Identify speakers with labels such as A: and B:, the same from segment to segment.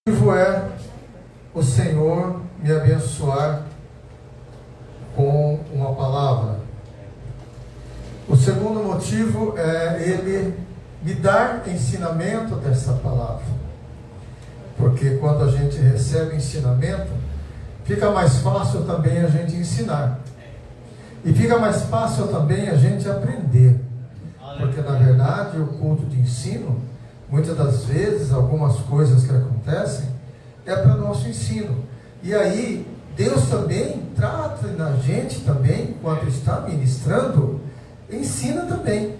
A: motivo é o Senhor me abençoar com uma palavra. O segundo motivo é Ele me dar ensinamento dessa palavra. Porque quando a gente recebe ensinamento, fica mais fácil também a gente ensinar. E fica mais fácil também a gente aprender. Porque na verdade o culto de ensino, muitas das vezes, algumas coisas que acontecem, é para nosso ensino. E aí, Deus também trata na gente também, enquanto está ministrando, ensina também.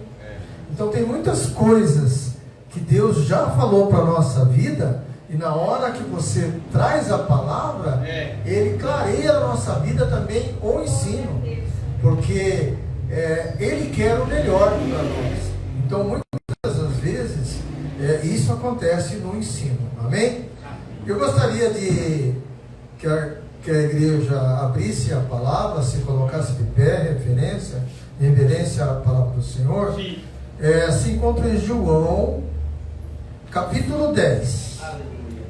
A: Então tem muitas coisas que Deus já falou para a nossa vida, e na hora que você traz a palavra, Ele clareia a nossa vida também o ensino. Porque Ele quer o melhor para nós. Então muitas das vezes, isso acontece no ensino. Amém? Eu gostaria de que a igreja abrisse a palavra, se colocasse de pé, reverência à palavra do Senhor. Se encontra em João, capítulo 10.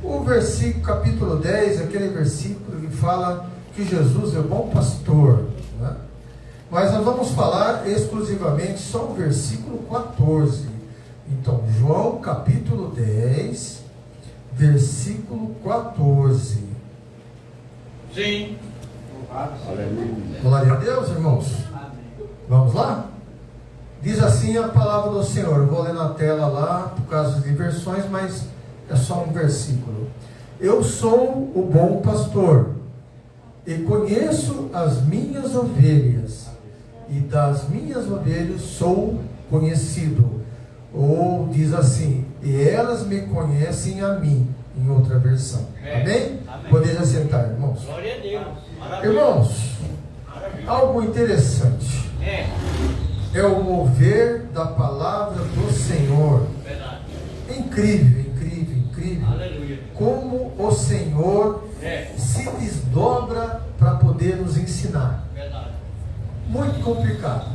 A: O versículo, capítulo 10, aquele versículo que fala que Jesus é o bom pastor, né? Mas nós vamos falar exclusivamente só o versículo 14. Então, João capítulo 10, versículo 14.
B: Sim.
A: Glória a Deus, irmãos. Vamos lá? Diz assim a palavra do Senhor. Eu vou ler na tela lá, por causa de versões, mas é só um versículo. Eu sou o bom pastor, e conheço as minhas ovelhas, e das minhas ovelhas sou conhecido. Ou diz assim, e elas me conhecem a mim, em outra versão. Amém? Podeis assentar, irmãos.
B: Glória a Deus. Maravilha.
A: Irmãos, algo interessante é o mover da palavra do Senhor.
B: Verdade.
A: Incrível, incrível, incrível.
B: Aleluia.
A: Como o Senhor se desdobra para poder nos ensinar.
B: Verdade.
A: Muito complicado.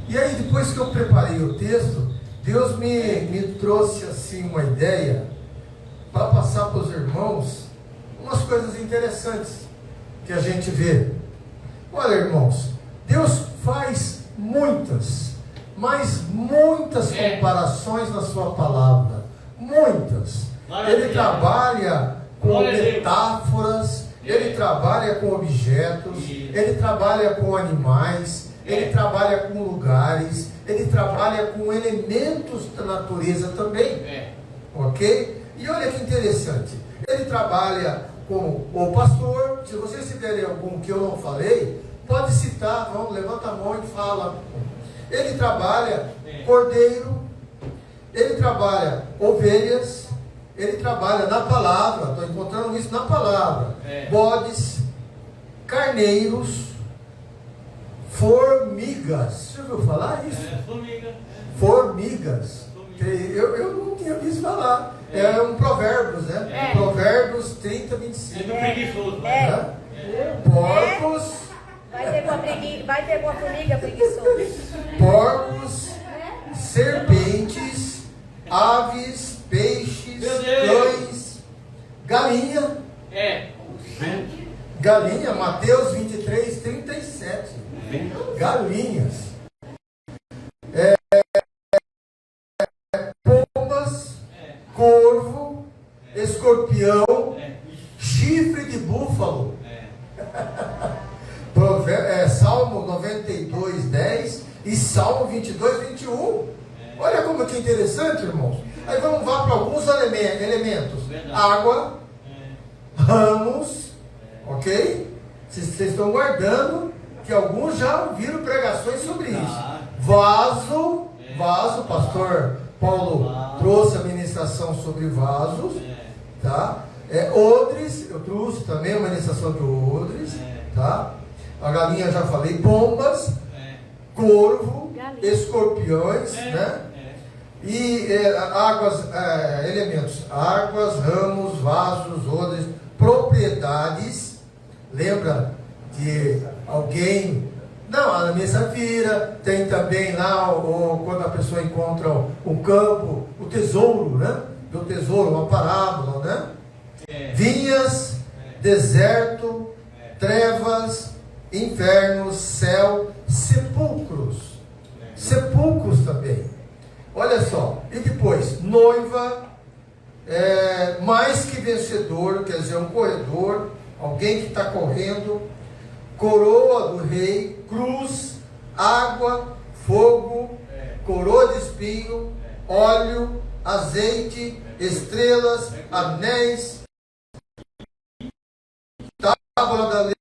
A: E aí, depois que eu preparei o texto, Deus me trouxe assim uma ideia para passar para os irmãos umas coisas interessantes que a gente vê. Olha, irmãos, Deus faz muitas, mas muitas comparações na sua palavra. Muitas. Ele trabalha com metáforas, ele trabalha com objetos, ele trabalha com animais, ele trabalha com lugares, ele trabalha com elementos da natureza também. Ok? E olha que interessante. Ele trabalha com o pastor. Se vocês tiverem algum que eu não falei, pode citar, vamos, levanta a mão e fala. Ele trabalha cordeiro, ele trabalha ovelhas, ele trabalha na palavra, estou encontrando isso na palavra, bodes, carneiros, formigas. Você ouviu falar isso? Formigas. Eu não tinha visto falar. É um Provérbios, né? Provérbios 30, 25. Porcos.
C: Vai ter uma formiga preguiçosa.
A: Porcos, serpentes, aves, peixes, cães, galinha. Galinha, Mateus 23, 37. Galinhas. Pombas, corvo, escorpião, chifre de búfalo. Salmo 92, 10 e Salmo 22, 21. Olha como que é interessante, irmãos. Aí vamos lá para alguns elementos. Água, ramos, ok? Vocês estão guardando que alguns já ouviram pregações sobre isso. Vaso, pastor Paulo trouxe a ministração sobre vasos, tá? Odres, eu trouxe também uma ministração de odres, tá? A galinha já falei, pombas, corvo, escorpiões, né? E águas, elementos, águas, ramos, vasos, odres, propriedades. Lembra de alguém? Não, a minha safira, tem também lá, quando a pessoa encontra um campo, o tesouro, né? Do tesouro, uma parábola, né? vinhas, deserto, trevas, infernos, céu, sepulcros. Sepulcros também. Olha só. E depois, noiva, mais que vencedor, quer dizer, um corredor, alguém que está correndo, coroa do rei, cruz, água, fogo, coroa de espinho, óleo, azeite, estrelas, anéis, tábua da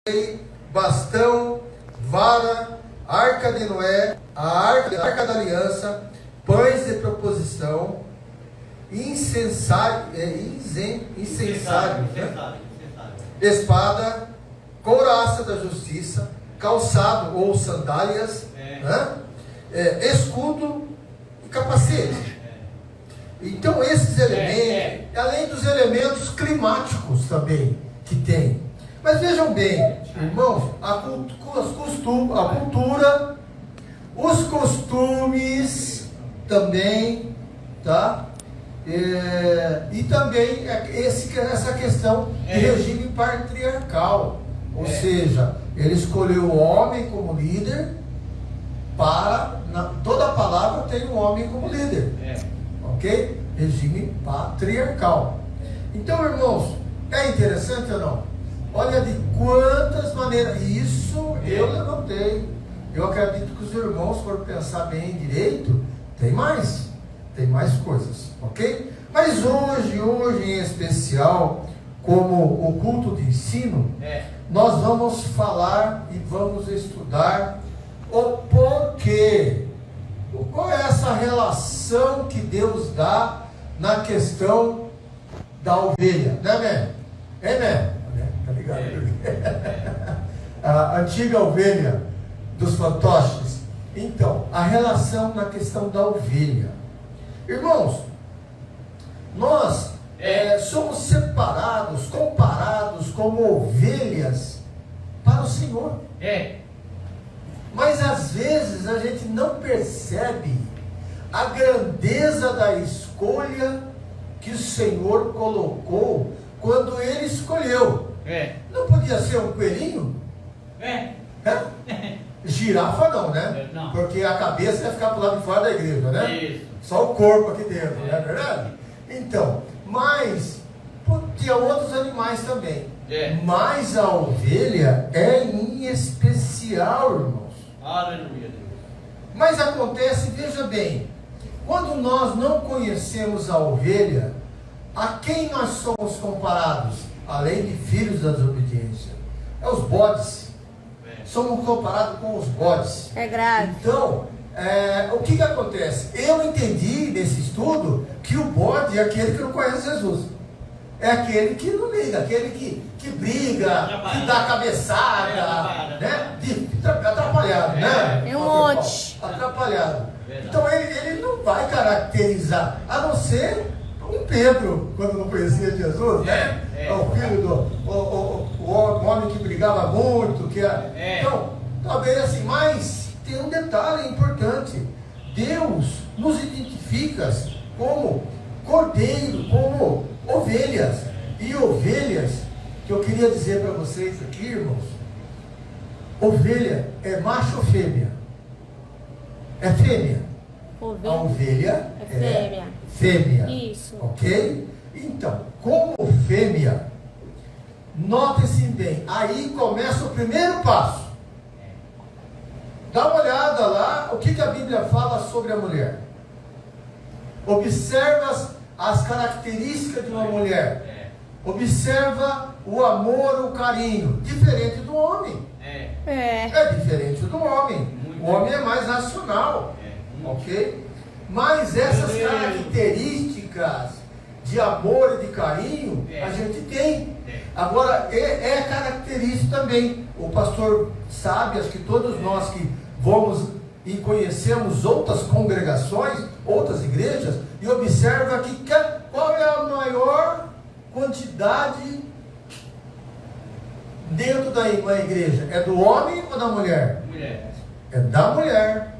A: lei, bastão, vara, arca de Noé, a arca da aliança, pães de proposição, incensário, né? Espada, couraça da justiça, calçado ou sandálias, né? Escudo e capacete. Então esses elementos, além dos elementos climáticos também que tem. Mas vejam bem, irmãos, a cultura, os costumes também, tá? E também essa questão de regime patriarcal. Ou seja, ele escolheu o homem como líder toda a palavra tem o homem como líder. Ok? Regime patriarcal. Então, irmãos, é interessante ou não? Olha de quantas maneiras. Isso eu levantei. Eu acredito que os irmãos, for pensar bem direito, tem mais coisas, ok? Mas hoje em especial, como o culto de ensino, nós vamos falar e vamos estudar o porquê. Qual é essa relação que Deus dá na questão da ovelha? Né, man? Tá ligado? A antiga ovelha dos fantoches. Então, a relação na questão da ovelha. Irmãos, nós somos separados, comparados como ovelhas para o Senhor. Mas às vezes a gente não percebe a grandeza da escolha que o Senhor colocou quando Ele escolheu. Não podia ser um coelhinho? Girafa não, né?
B: Não.
A: Porque a cabeça ia ficar para o lado de fora da igreja, né?
B: Isso.
A: Só o corpo aqui dentro, não é verdade? Então, mas tinha outros animais também. Mas a ovelha é em especial, irmãos.
B: Aleluia.
A: Mas acontece, veja bem, quando nós não conhecemos a ovelha, a quem nós somos comparados? Além de filhos da desobediência, os bodes. Somos comparados com os bodes.
C: É grave.
A: Então, o que acontece? Eu entendi nesse estudo que o bode é aquele que não conhece Jesus. É aquele que não liga, aquele que briga, que dá cabeçada, né? Atrapalhado, né?
C: É um monte.
A: Atrapalhado. Então ele não vai caracterizar, a não ser um Pedro, quando não conhecia Jesus, né? O filho do homem que brigava muito, Então, talvez assim, mas tem um detalhe importante. Deus nos identifica como cordeiro, como ovelhas. E ovelhas, que eu queria dizer para vocês aqui, irmãos, ovelha é macho ou fêmea? É fêmea. A ovelha
C: é
A: fêmea.
C: Isso.
A: Ok? Então, como fêmea, notem-se bem, aí começa o primeiro passo. Dá uma olhada lá, o que a Bíblia fala sobre a mulher. Observa as características de uma mulher. Observa o amor, o carinho. Diferente do homem. É diferente do homem. O homem é mais racional. Ok? Mas essas características de amor e de carinho, a gente tem. Agora, é característico também. O pastor sabe, acho que todos nós que vamos e conhecemos outras congregações, outras igrejas, e observa que qual é a maior quantidade dentro da igreja? É do homem ou da mulher? É da mulher.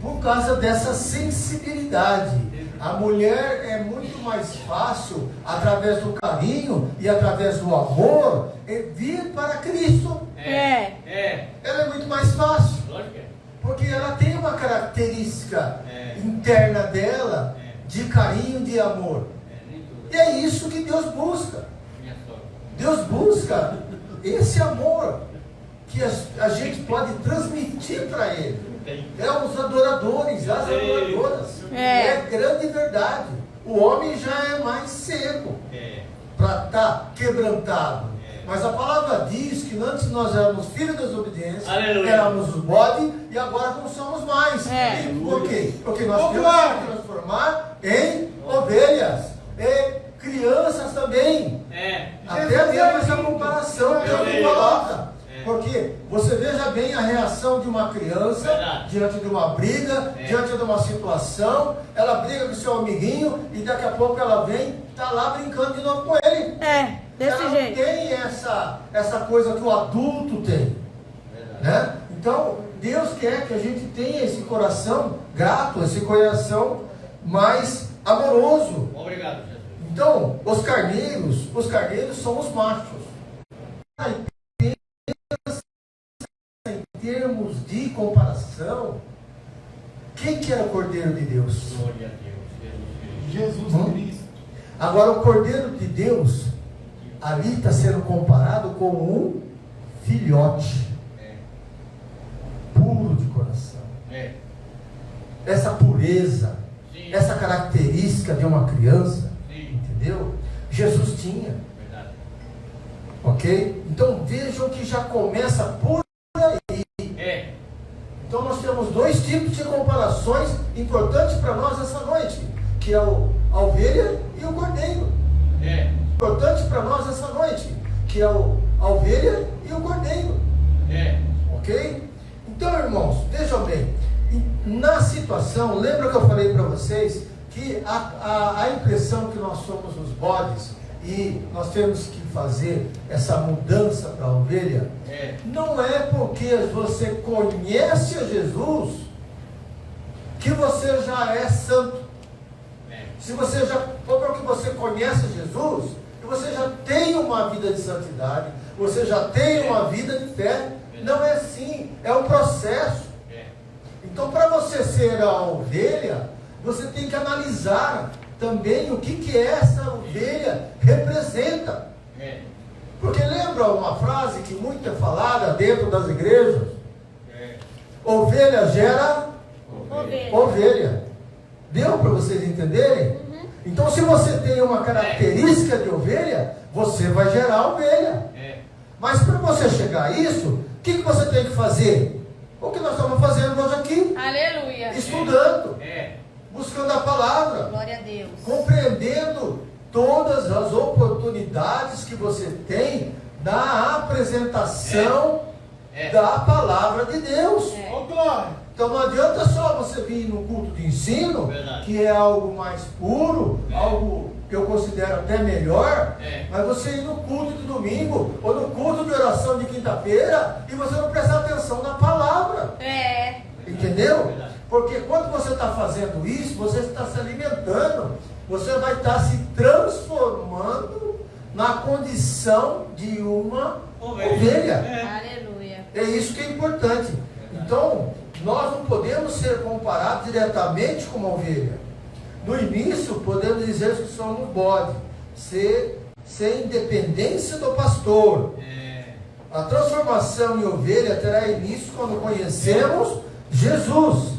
A: Por causa dessa sensibilidade. A mulher é muito mais fácil, através do carinho e através do amor, vir para Cristo. Ela é muito mais fácil.
B: Lógico que é.
A: Porque ela tem uma característica interna dela de carinho, de amor.
B: Nem tudo.
A: E é isso que Deus busca.
B: Minha sogra.
A: Deus busca esse amor que a gente pode transmitir para Ele.
B: Tem.
A: É os adoradores, as adoradoras. É grande verdade. O homem já é mais seco para estar quebrantado. Mas a palavra diz que antes nós éramos filhos da desobediência,
B: Aleluia.
A: éramos os bode e agora não somos mais. E por quê? Porque nós temos que nos transformar em ovelhas e crianças também. Até mesmo essa comparação que ele coloca. Porque você veja bem a reação de uma criança diante de uma briga, diante de uma situação. Ela briga com seu amiguinho e daqui a pouco ela vem, está lá brincando de novo com ele.
C: Desse
A: ela
C: jeito.
A: não tem essa coisa que o adulto tem. Né? Então, Deus quer que a gente tenha esse coração grato, esse coração mais amoroso.
B: Obrigado, Jesus.
A: Então, os carneiros são os machos. Em termos de comparação, quem que era o Cordeiro de Deus?
B: Glória a Deus.
D: Jesus Cristo.
A: Agora, o Cordeiro de Deus, ali está sendo comparado com um filhote, puro de coração. Essa pureza,
B: Sim.
A: essa característica de uma criança,
B: Sim.
A: entendeu? Jesus tinha.
B: Verdade.
A: Ok? Então vejam que já começa por aí. Então nós temos dois tipos de comparações importantes para nós essa noite, que é a ovelha e o cordeiro. Importante para nós essa noite, que é a ovelha e o cordeiro. Ok? Então, irmãos, vejam bem, na situação, lembra que eu falei para vocês que a impressão que nós somos os bodes e nós temos que fazer essa mudança para a ovelha, não é porque você conhece a Jesus que você já é santo. Se você já, ou porque você conhece Jesus, e você já tem uma vida de santidade, você já tem uma vida de fé, não é assim, é um processo. Então, para você ser a ovelha, você tem que analisar também o que essa ovelha representa. Porque lembra uma frase que muito é falada dentro das igrejas? Ovelha gera ovelha. Deu para vocês entenderem? Então, se você tem uma característica de ovelha, você vai gerar ovelha. Mas para você chegar a isso, o que você tem que fazer? O que nós estamos fazendo hoje aqui?
C: Aleluia.
A: Estudando, buscando a palavra,
C: Glória a Deus.
A: compreendendo todas as oportunidades que você tem da apresentação da palavra de Deus.
D: Ô, glória.
A: Então não adianta só você vir no culto de ensino,
B: Verdade.
A: que é algo mais puro, algo que eu considero até melhor, mas você ir no culto de domingo, ou no culto de oração de quinta-feira, e você não prestar atenção na palavra. Entendeu?
B: Verdade.
A: Porque quando você está fazendo isso, você está se alimentando, você vai estar se transformando na condição de uma ovelha.
C: Aleluia.
A: É isso que é importante. Então, nós não podemos ser comparados diretamente com uma ovelha. No início, podemos dizer que somos bode, sem dependência do pastor. A transformação em ovelha terá início quando conhecemos Jesus.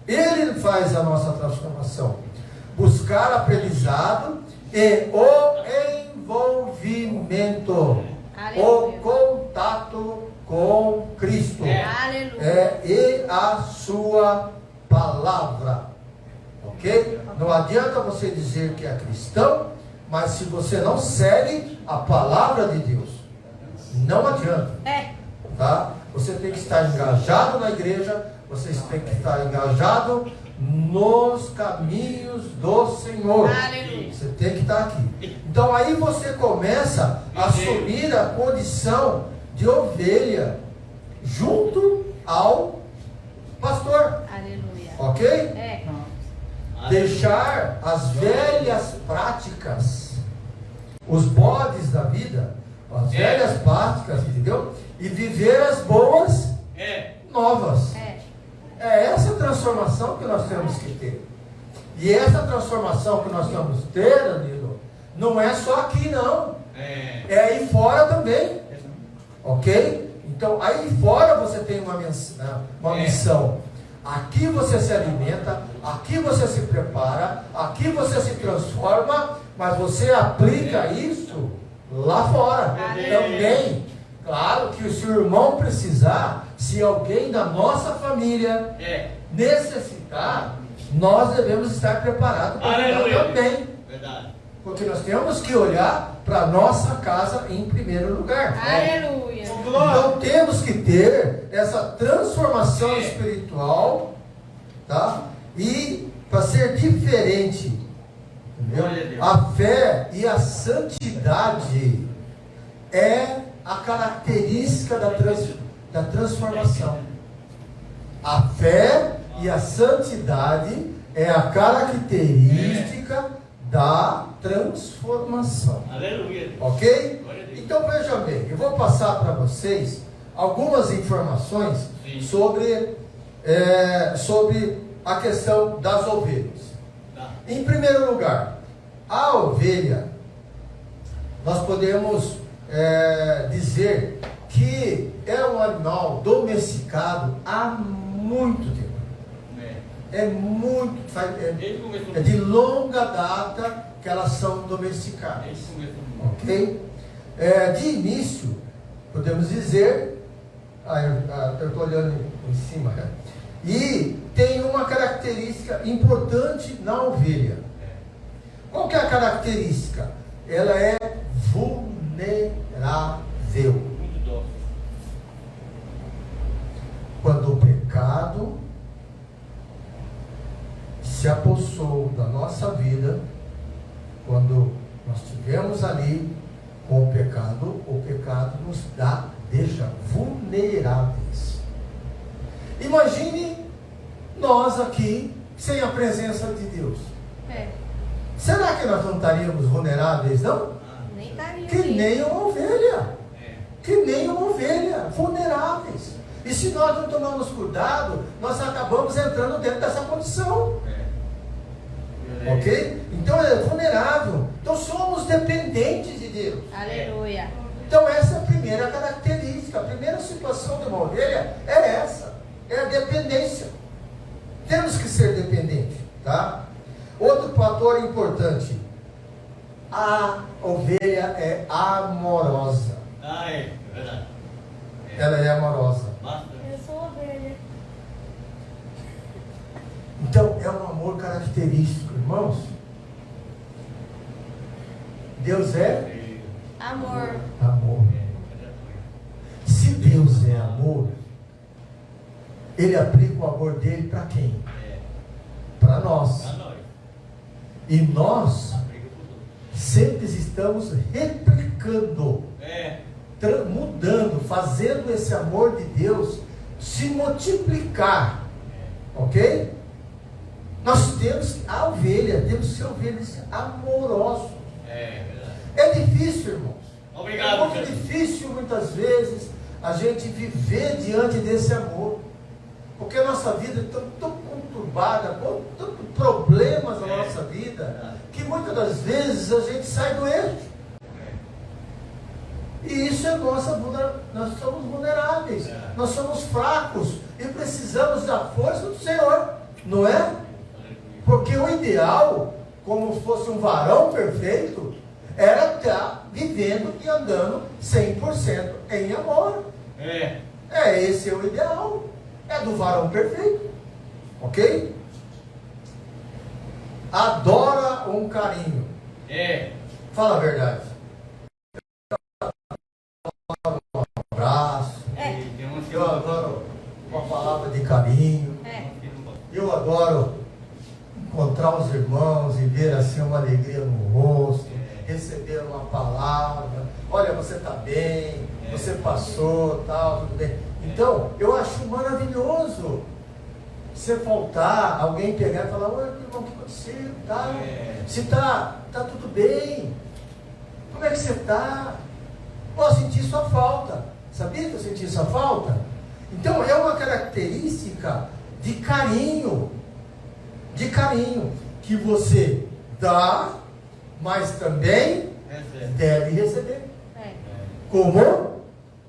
A: Ele faz a nossa transformação. Buscar aprendizado e o envolvimento, o contato com Cristo
C: Aleluia.
A: e a sua palavra. Ok? Não adianta você dizer que é cristão, mas se você não segue a palavra de Deus, não adianta. Tá? Você tem que estar engajado na igreja, você tem que estar engajado nos caminhos do Senhor.
C: Aleluia.
A: Você tem que estar aqui. Então aí você começa a assumir a condição de ovelha junto ao pastor.
C: Aleluia.
A: Ok? Deixar as velhas práticas, os bodes da vida, as velhas práticas, entendeu? E viver as boas novas. É essa transformação que nós temos que ter. E essa transformação que nós temos que ter, Danilo, não é só aqui não. É aí fora também. Ok? Então, aí fora você tem uma missão. Aqui você se alimenta, aqui você se prepara, aqui você se transforma, mas você aplica isso lá fora também. Claro que se o irmão precisar, se alguém da nossa família necessitar, nós devemos estar preparados para ajudar também.
B: Verdade.
A: Porque nós temos que olhar para a nossa casa em primeiro lugar.
C: Aleluia.
A: Então temos que ter essa transformação espiritual, tá? E para ser diferente, entendeu? A fé e a santidade é a característica da transformação. A fé e a santidade é a característica da transformação.
B: Aleluia.
A: Ok? Então veja bem, eu vou passar para vocês algumas informações sobre a questão das ovelhas. Em primeiro lugar, a ovelha, nós podemos dizer que é um animal domesticado há muito tempo. É de longa data que elas são domesticadas. Ok? De início, podemos dizer, eu estou olhando em cima, né? E tem uma característica importante na ovelha. Qual que é a característica? Ela é vulnerável.
B: Muito dócil.
A: Quando o pecado se apossou da nossa vida, quando nós estivemos ali com o pecado nos deixa vulneráveis. Imagine nós aqui sem a presença de Deus. Será que nós não estaríamos vulneráveis, não?
C: Nem estaria.
A: Que nem uma ovelha. Que nem uma ovelha, vulneráveis. E se nós não tomarmos cuidado, nós acabamos entrando dentro dessa condição. Ok? Então é vulnerável. Então somos dependentes de Deus.
C: Aleluia.
A: Então essa é a primeira característica. A primeira situação de uma ovelha é essa. É a dependência. Temos que ser dependentes. Tá? Outro fator importante. A ovelha é amorosa.
B: É verdade.
A: Ela é amorosa.
C: Eu sou ovelha.
A: Então é um amor característico, irmãos. Deus é
C: Amor.
A: amor. Se Deus é amor, Ele aplica o amor dele para quem? Para nós. E nós sempre estamos replicando, mudando, fazendo esse amor de Deus se multiplicar. Ok? Nós temos a ovelha, temos que ser ovelhas amorosos. É difícil, irmãos.
B: Obrigado,
A: É muito difícil muitas vezes a gente viver diante desse amor. Porque a nossa vida é tão conturbada, com tantos problemas na nossa vida, que muitas das vezes a gente sai do eixo. E isso é nós somos vulneráveis, nós somos fracos e precisamos da força do Senhor, não é? Porque o ideal, como se fosse um varão perfeito, era estar vivendo e andando 100% em amor. Esse é o ideal. É do varão perfeito. Ok? Adora um carinho. Fala a verdade. Um abraço. Eu adoro uma palavra de carinho. Eu adoro encontrar os irmãos e ver assim uma alegria no rosto, receber uma palavra. Olha, você está bem, você passou, tal, tudo bem. Então, eu acho maravilhoso você faltar, alguém pegar e falar, oi, irmão, o que aconteceu? Tá? Se tá tudo bem. Como é que você está? Eu senti sua falta. Sabia que eu senti sua falta? Então é uma característica de carinho. De carinho. Que você dá, mas também deve receber. Como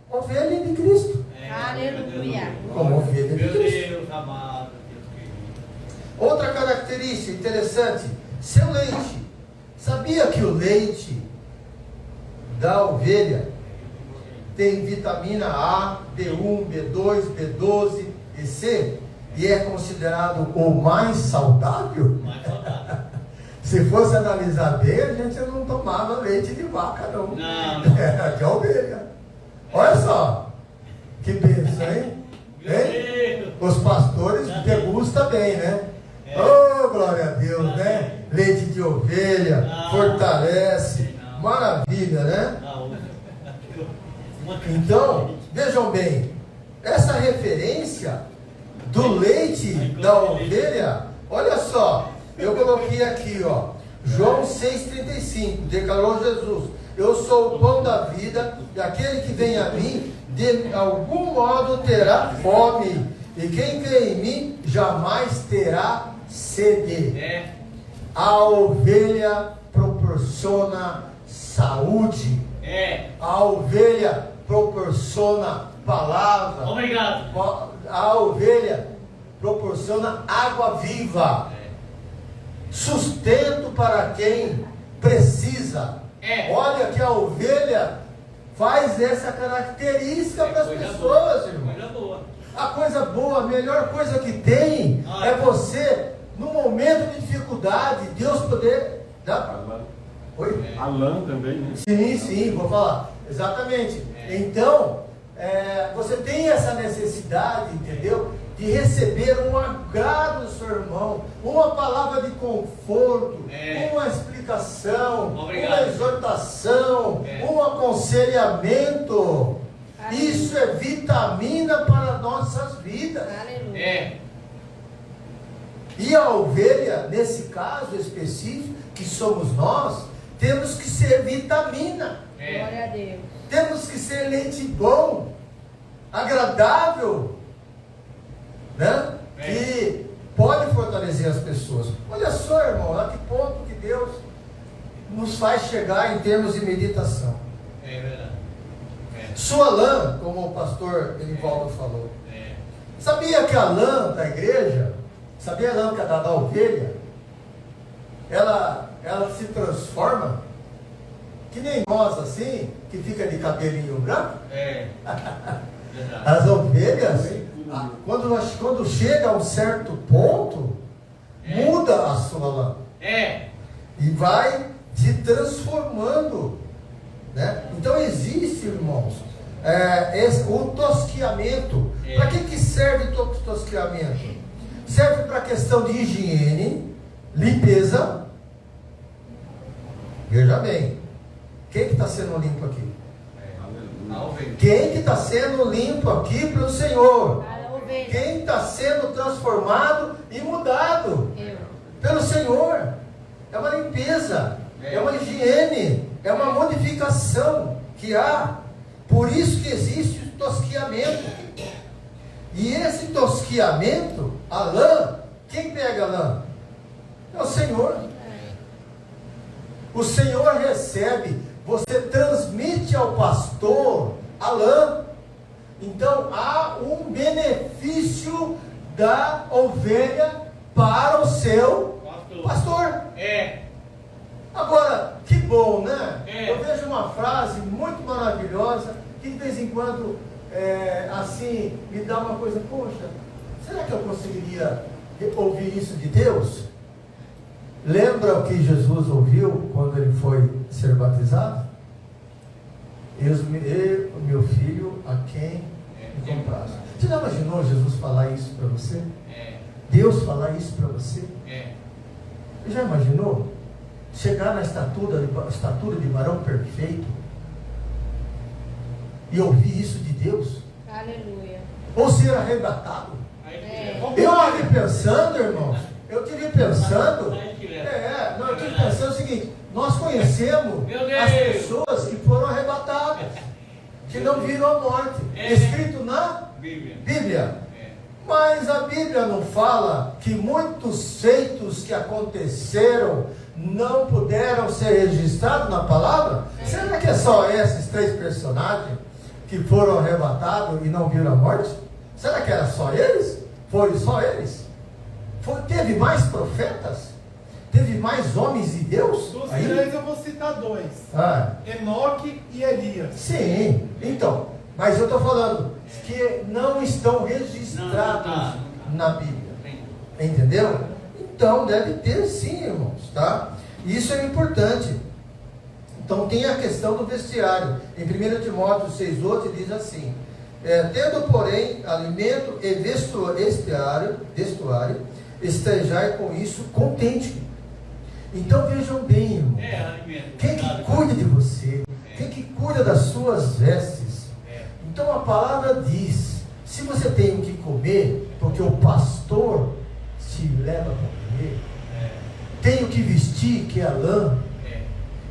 A: ovelha de Cristo.
C: Aleluia.
A: Como ovelha de Cristo.
B: Deus amado, Deus querido.
A: Outra característica interessante, seu leite. Sabia que o leite da ovelha tem vitamina A, B1, B2, B12 e C e é considerado o mais saudável?
B: Mais saudável.
A: Se fosse analisar bem, a gente não tomava leite de vaca, não.
B: Não.
A: Era de ovelha. Olha só, que bênção, hein? Hein? Os pastores degustam bem, né? Oh, glória a Deus, né? Leite de ovelha, fortalece, maravilha, né? Então, vejam bem, essa referência do leite da ovelha, olha só, eu coloquei aqui, ó, João 6,35, declarou Jesus, eu sou o pão da vida, e aquele que vem a mim, de algum modo terá fome, e quem crê em mim, jamais terá sede. A ovelha proporciona saúde. A ovelha proporciona palavra.
B: Obrigado.
A: A ovelha proporciona água viva. Sustento para quem precisa. Olha que a ovelha faz essa característica para as pessoas, irmão.
B: Coisa boa.
A: A coisa boa, a melhor coisa que tem é você, no momento de dificuldade, Deus poder dar. Oi?
D: A lã também, né?
A: Sim, vou falar. Exatamente. Então, você tem essa necessidade, entendeu? De receber um agrado do seu irmão, uma palavra de conforto, uma explicação,
B: Obrigado.
A: uma exortação, um aconselhamento. Isso é vitamina para nossas vidas.
C: Aleluia.
A: E a ovelha, nesse caso específico, que somos nós, temos que ser vitamina.
C: Glória a Deus.
A: Temos que ser leite bom, agradável, né? Que pode fortalecer as pessoas. Olha só, irmão, a que ponto que Deus nos faz chegar em termos de meditação.
B: É verdade.
A: Sua lã, como o pastor Elivaldo falou. Sabia que a lã da igreja, sabia a lã da ovelha? Ela se transforma, que nem nós assim, que fica de cabelinho branco.
B: Verdade.
A: As ovelhas, quando chega a um certo ponto, muda a sua lã. E vai se transformando. Né? Então existe, irmãos, o tosquiamento. Para que serve o tosquiamento? Serve para a questão de higiene, limpeza. Veja bem, quem que está sendo limpo aqui? Quem que está sendo limpo aqui pelo Senhor? Quem está sendo transformado e mudado pelo Senhor? É uma limpeza, é uma higiene, é uma modificação que há. Por isso que existe o tosquiamento. E esse tosquiamento, a lã, quem pega a lã? É o Senhor. O Senhor recebe, você transmite ao pastor a lã. Então há um benefício da ovelha para o seu pastor. Agora, que bom, né? Eu vejo uma frase muito maravilhosa que de vez em quando assim me dá uma coisa, poxa, será que eu conseguiria ouvir isso de Deus? Lembra o que Jesus ouviu quando ele foi ser batizado? Eu, meu filho, a quem me compraste. Você já imaginou Jesus falar isso para você? Deus falar isso para você? Já imaginou? Chegar na estatura de varão perfeito e ouvir isso de Deus?
C: Aleluia.
A: Ou ser arrebatado? Eu tive pensando, irmãos, eu tive pensando o seguinte: nós conhecemos as pessoas que foram arrebatadas, que não viram a morte, escrito na Bíblia. Mas a Bíblia não fala que muitos feitos que aconteceram não puderam ser registrados na palavra? Será que é só esses 3 personagens que foram arrebatados e não viram a morte? Será que era só eles? Foi só eles? Teve mais profetas? Teve mais homens de Deus?
D: Dos
A: Aí?
D: 3 eu vou citar 2. Enoque e Elias.
A: Sim, então, mas eu estou falando que não estão registrados na Bíblia. Entendeu? Então deve ter sim, irmãos, tá? Isso é importante. Então tem a questão do vestiário. Em 1 Timóteo 6,8 diz assim: tendo, porém, alimento e vestuário, estejai com isso contente. Então vejam bem, irmão, quem que cuida de você, quem que cuida das suas vestes. Então a palavra diz: se você tem o que comer, porque o pastor te leva para comer, tem o que vestir, que é a lã,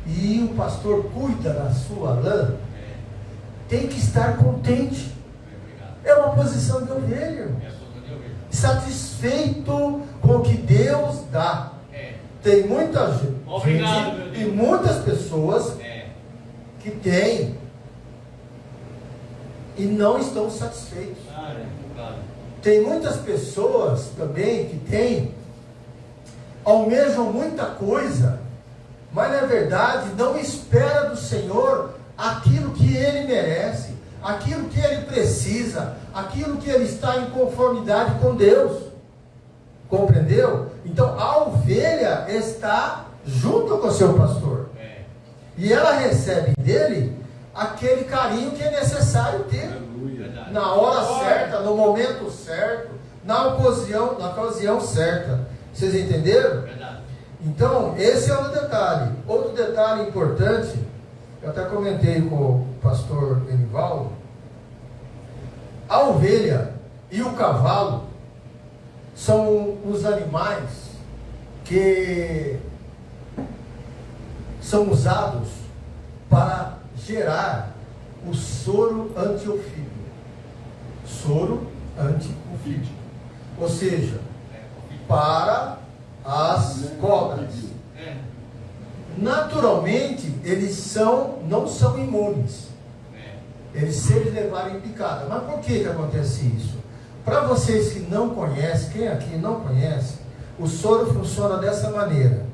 A: e o pastor cuida da sua lã, tem que estar contente. É uma posição de ovelha, irmão. Satisfeito com o que Deus dá. Tem muita gente e muitas pessoas que têm e não estão satisfeitos. Tem muitas pessoas também que têm, almejam muita coisa, mas na verdade não espera do Senhor aquilo que Ele merece, aquilo que Ele precisa, aquilo que Ele está em conformidade com Deus. Compreendeu? Então a ovelha está junto com o seu pastor. E ela recebe dele aquele carinho que é necessário ter. Na hora certa, no momento certo, na ocasião certa. Vocês entenderam? Então, esse é um detalhe. Outro detalhe importante, eu até comentei com o pastor Enivaldo: a ovelha e o cavalo são os animais que são usados para gerar o soro antiofídico. Soro antiofídico. Ou seja, para as cobras. Naturalmente, eles não são imunes. Se eles levarem picada. Mas por que acontece isso? Para vocês que não conhecem, quem aqui não conhece, o soro funciona dessa maneira.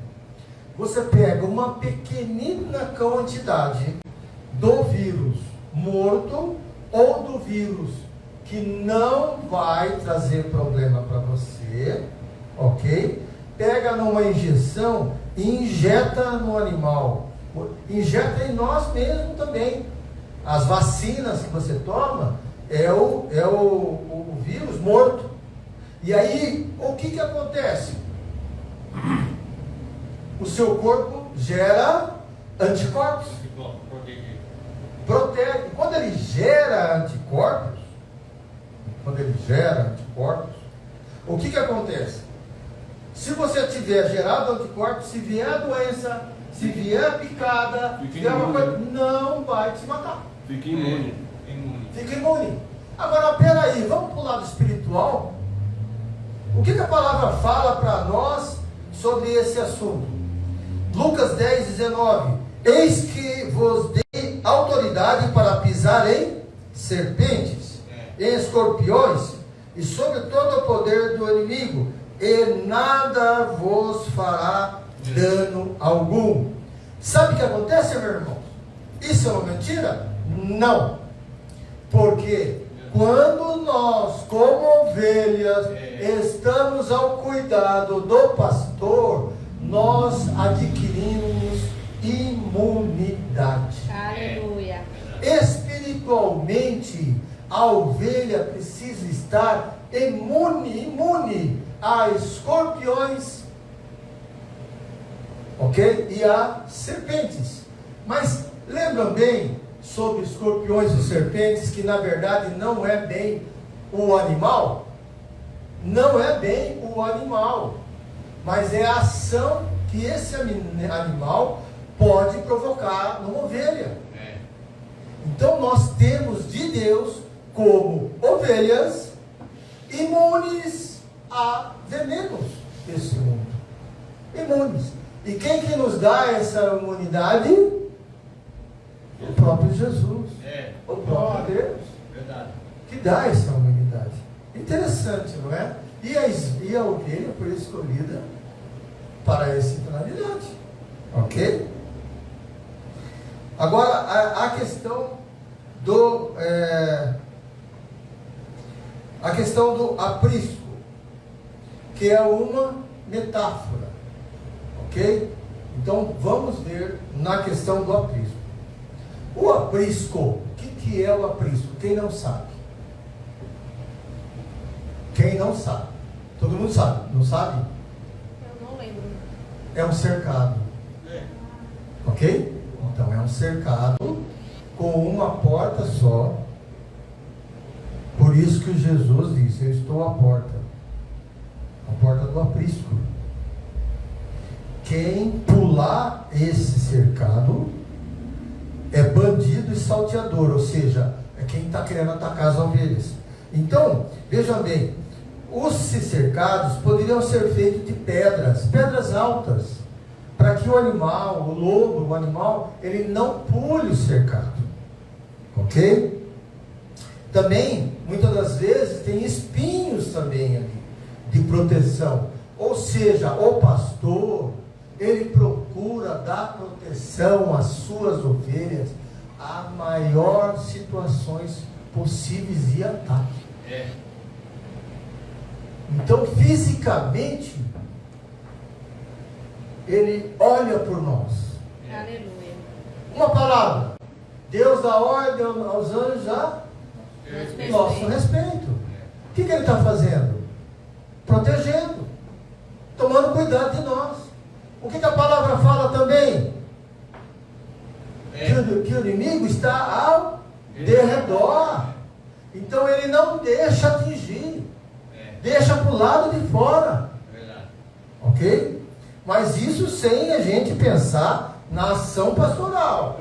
A: Você pega uma pequenina quantidade do vírus morto ou do vírus que não vai trazer problema para você, ok? Pega numa injeção e injeta no animal. Injeta em nós mesmos também. As vacinas que você toma é o vírus morto. E aí, o que acontece? O seu corpo gera anticorpos. Protege. Quando ele gera anticorpos, o que acontece? Se você tiver gerado anticorpos, se vier a doença, se vier a picada, se vier uma coisa, não vai te matar.
E: Fica imune.
A: Fica imune. Agora, peraí, vamos para o lado espiritual. O que a palavra fala para nós sobre esse assunto? Lucas 10, 19. Eis que vos dei autoridade para pisar em serpentes, em escorpiões, e sobre todo o poder do inimigo, e nada vos fará dano algum. Sabe o que acontece, meu irmão? Isso é uma mentira? Não. Porque quando nós, como ovelhas, estamos ao cuidado do pastor, nós adquirimos imunidade.
C: Aleluia.
A: Espiritualmente, a ovelha precisa estar imune a escorpiões, ok? E a serpentes. Mas lembram bem sobre escorpiões e serpentes, que na verdade não é bem o animal? não é bem o animal, mas é a ação que esse animal pode provocar numa ovelha. Então nós temos de Deus como ovelhas imunes a venenos desse mundo. Imunes. E quem que nos dá essa imunidade? O próprio Jesus. O próprio Deus.
B: Verdade.
A: Que dá essa imunidade. Interessante, não é? E a ovelha foi escolhida para essa finalidade. Ok? Agora, a questão do aprisco, que é uma metáfora. Ok? Então, vamos ver na questão do aprisco. O aprisco, o que é o aprisco? Quem não sabe? Quem não sabe? Todo mundo sabe, não sabe?
C: Eu não lembro.
A: É um cercado. Ok? Então é um cercado com uma porta só. Por isso que Jesus disse: eu estou à porta. A porta do aprisco. Quem pular esse cercado é bandido e salteador, ou seja, é quem está querendo atacar as ovelhas. Então, veja bem, os cercados poderiam ser feitos de pedras altas, para que o animal, o lobo, o animal, ele não pule o cercado. Ok? Também, muitas das vezes, tem espinhos também ali, de proteção. Ou seja, o pastor, ele procura dar proteção às suas ovelhas a maior situações possíveis de ataque. Então, fisicamente, ele olha por nós.
C: Aleluia.
A: Uma palavra: Deus dá ordem aos anjos a nosso respeito. O que ele está fazendo? Protegendo, tomando cuidado de nós. O que a palavra fala também? Que o inimigo está ao derredor. Então ele não deixa atingir, deixa para o lado de fora. Ok? Mas isso sem a gente pensar na ação pastoral.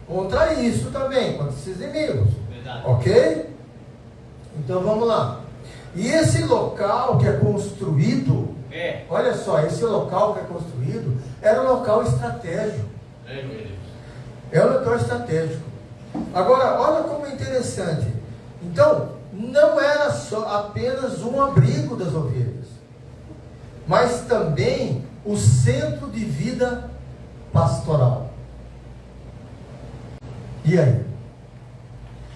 A: Contra isso também, contra esses inimigos. Ok? Então vamos lá. E esse local que é construído, olha só, esse local que é construído era um local estratégico. É um local estratégico. Agora, olha como é interessante. Então, não era só apenas um abrigo das ovelhas, mas também o centro de vida pastoral. E aí?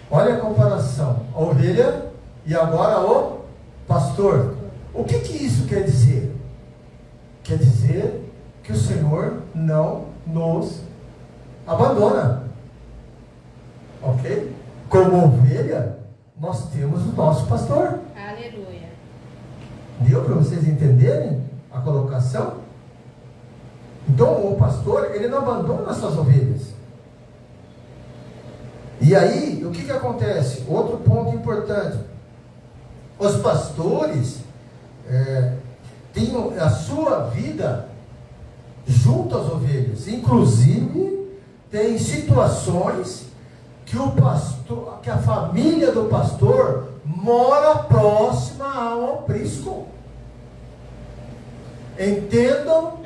A: Olha a comparação. A ovelha e agora o pastor. O que isso quer dizer? Quer dizer que o Senhor não nos abandona. Ok? Como ovelha, nós temos o nosso pastor.
C: Aleluia.
A: Deu para vocês entenderem a colocação? Então o pastor, ele não abandona as suas ovelhas. E aí, o que acontece? Outro ponto importante: os pastores têm a sua vida junto às ovelhas. Inclusive, tem situações que o pastor, que a família do pastor mora próxima ao aprisco. Entendam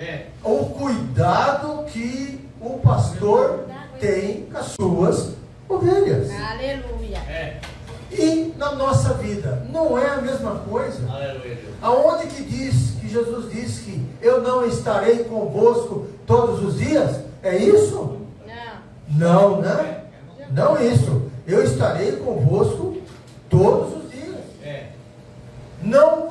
A: o cuidado que o pastor tem com as suas ovelhas.
C: Aleluia.
A: E na nossa vida, não é a mesma coisa?
B: Aleluia.
A: Aonde que Jesus disse que eu não estarei convosco todos os dias? É isso? Não, né? Não isso. Eu estarei convosco todos os dias. Não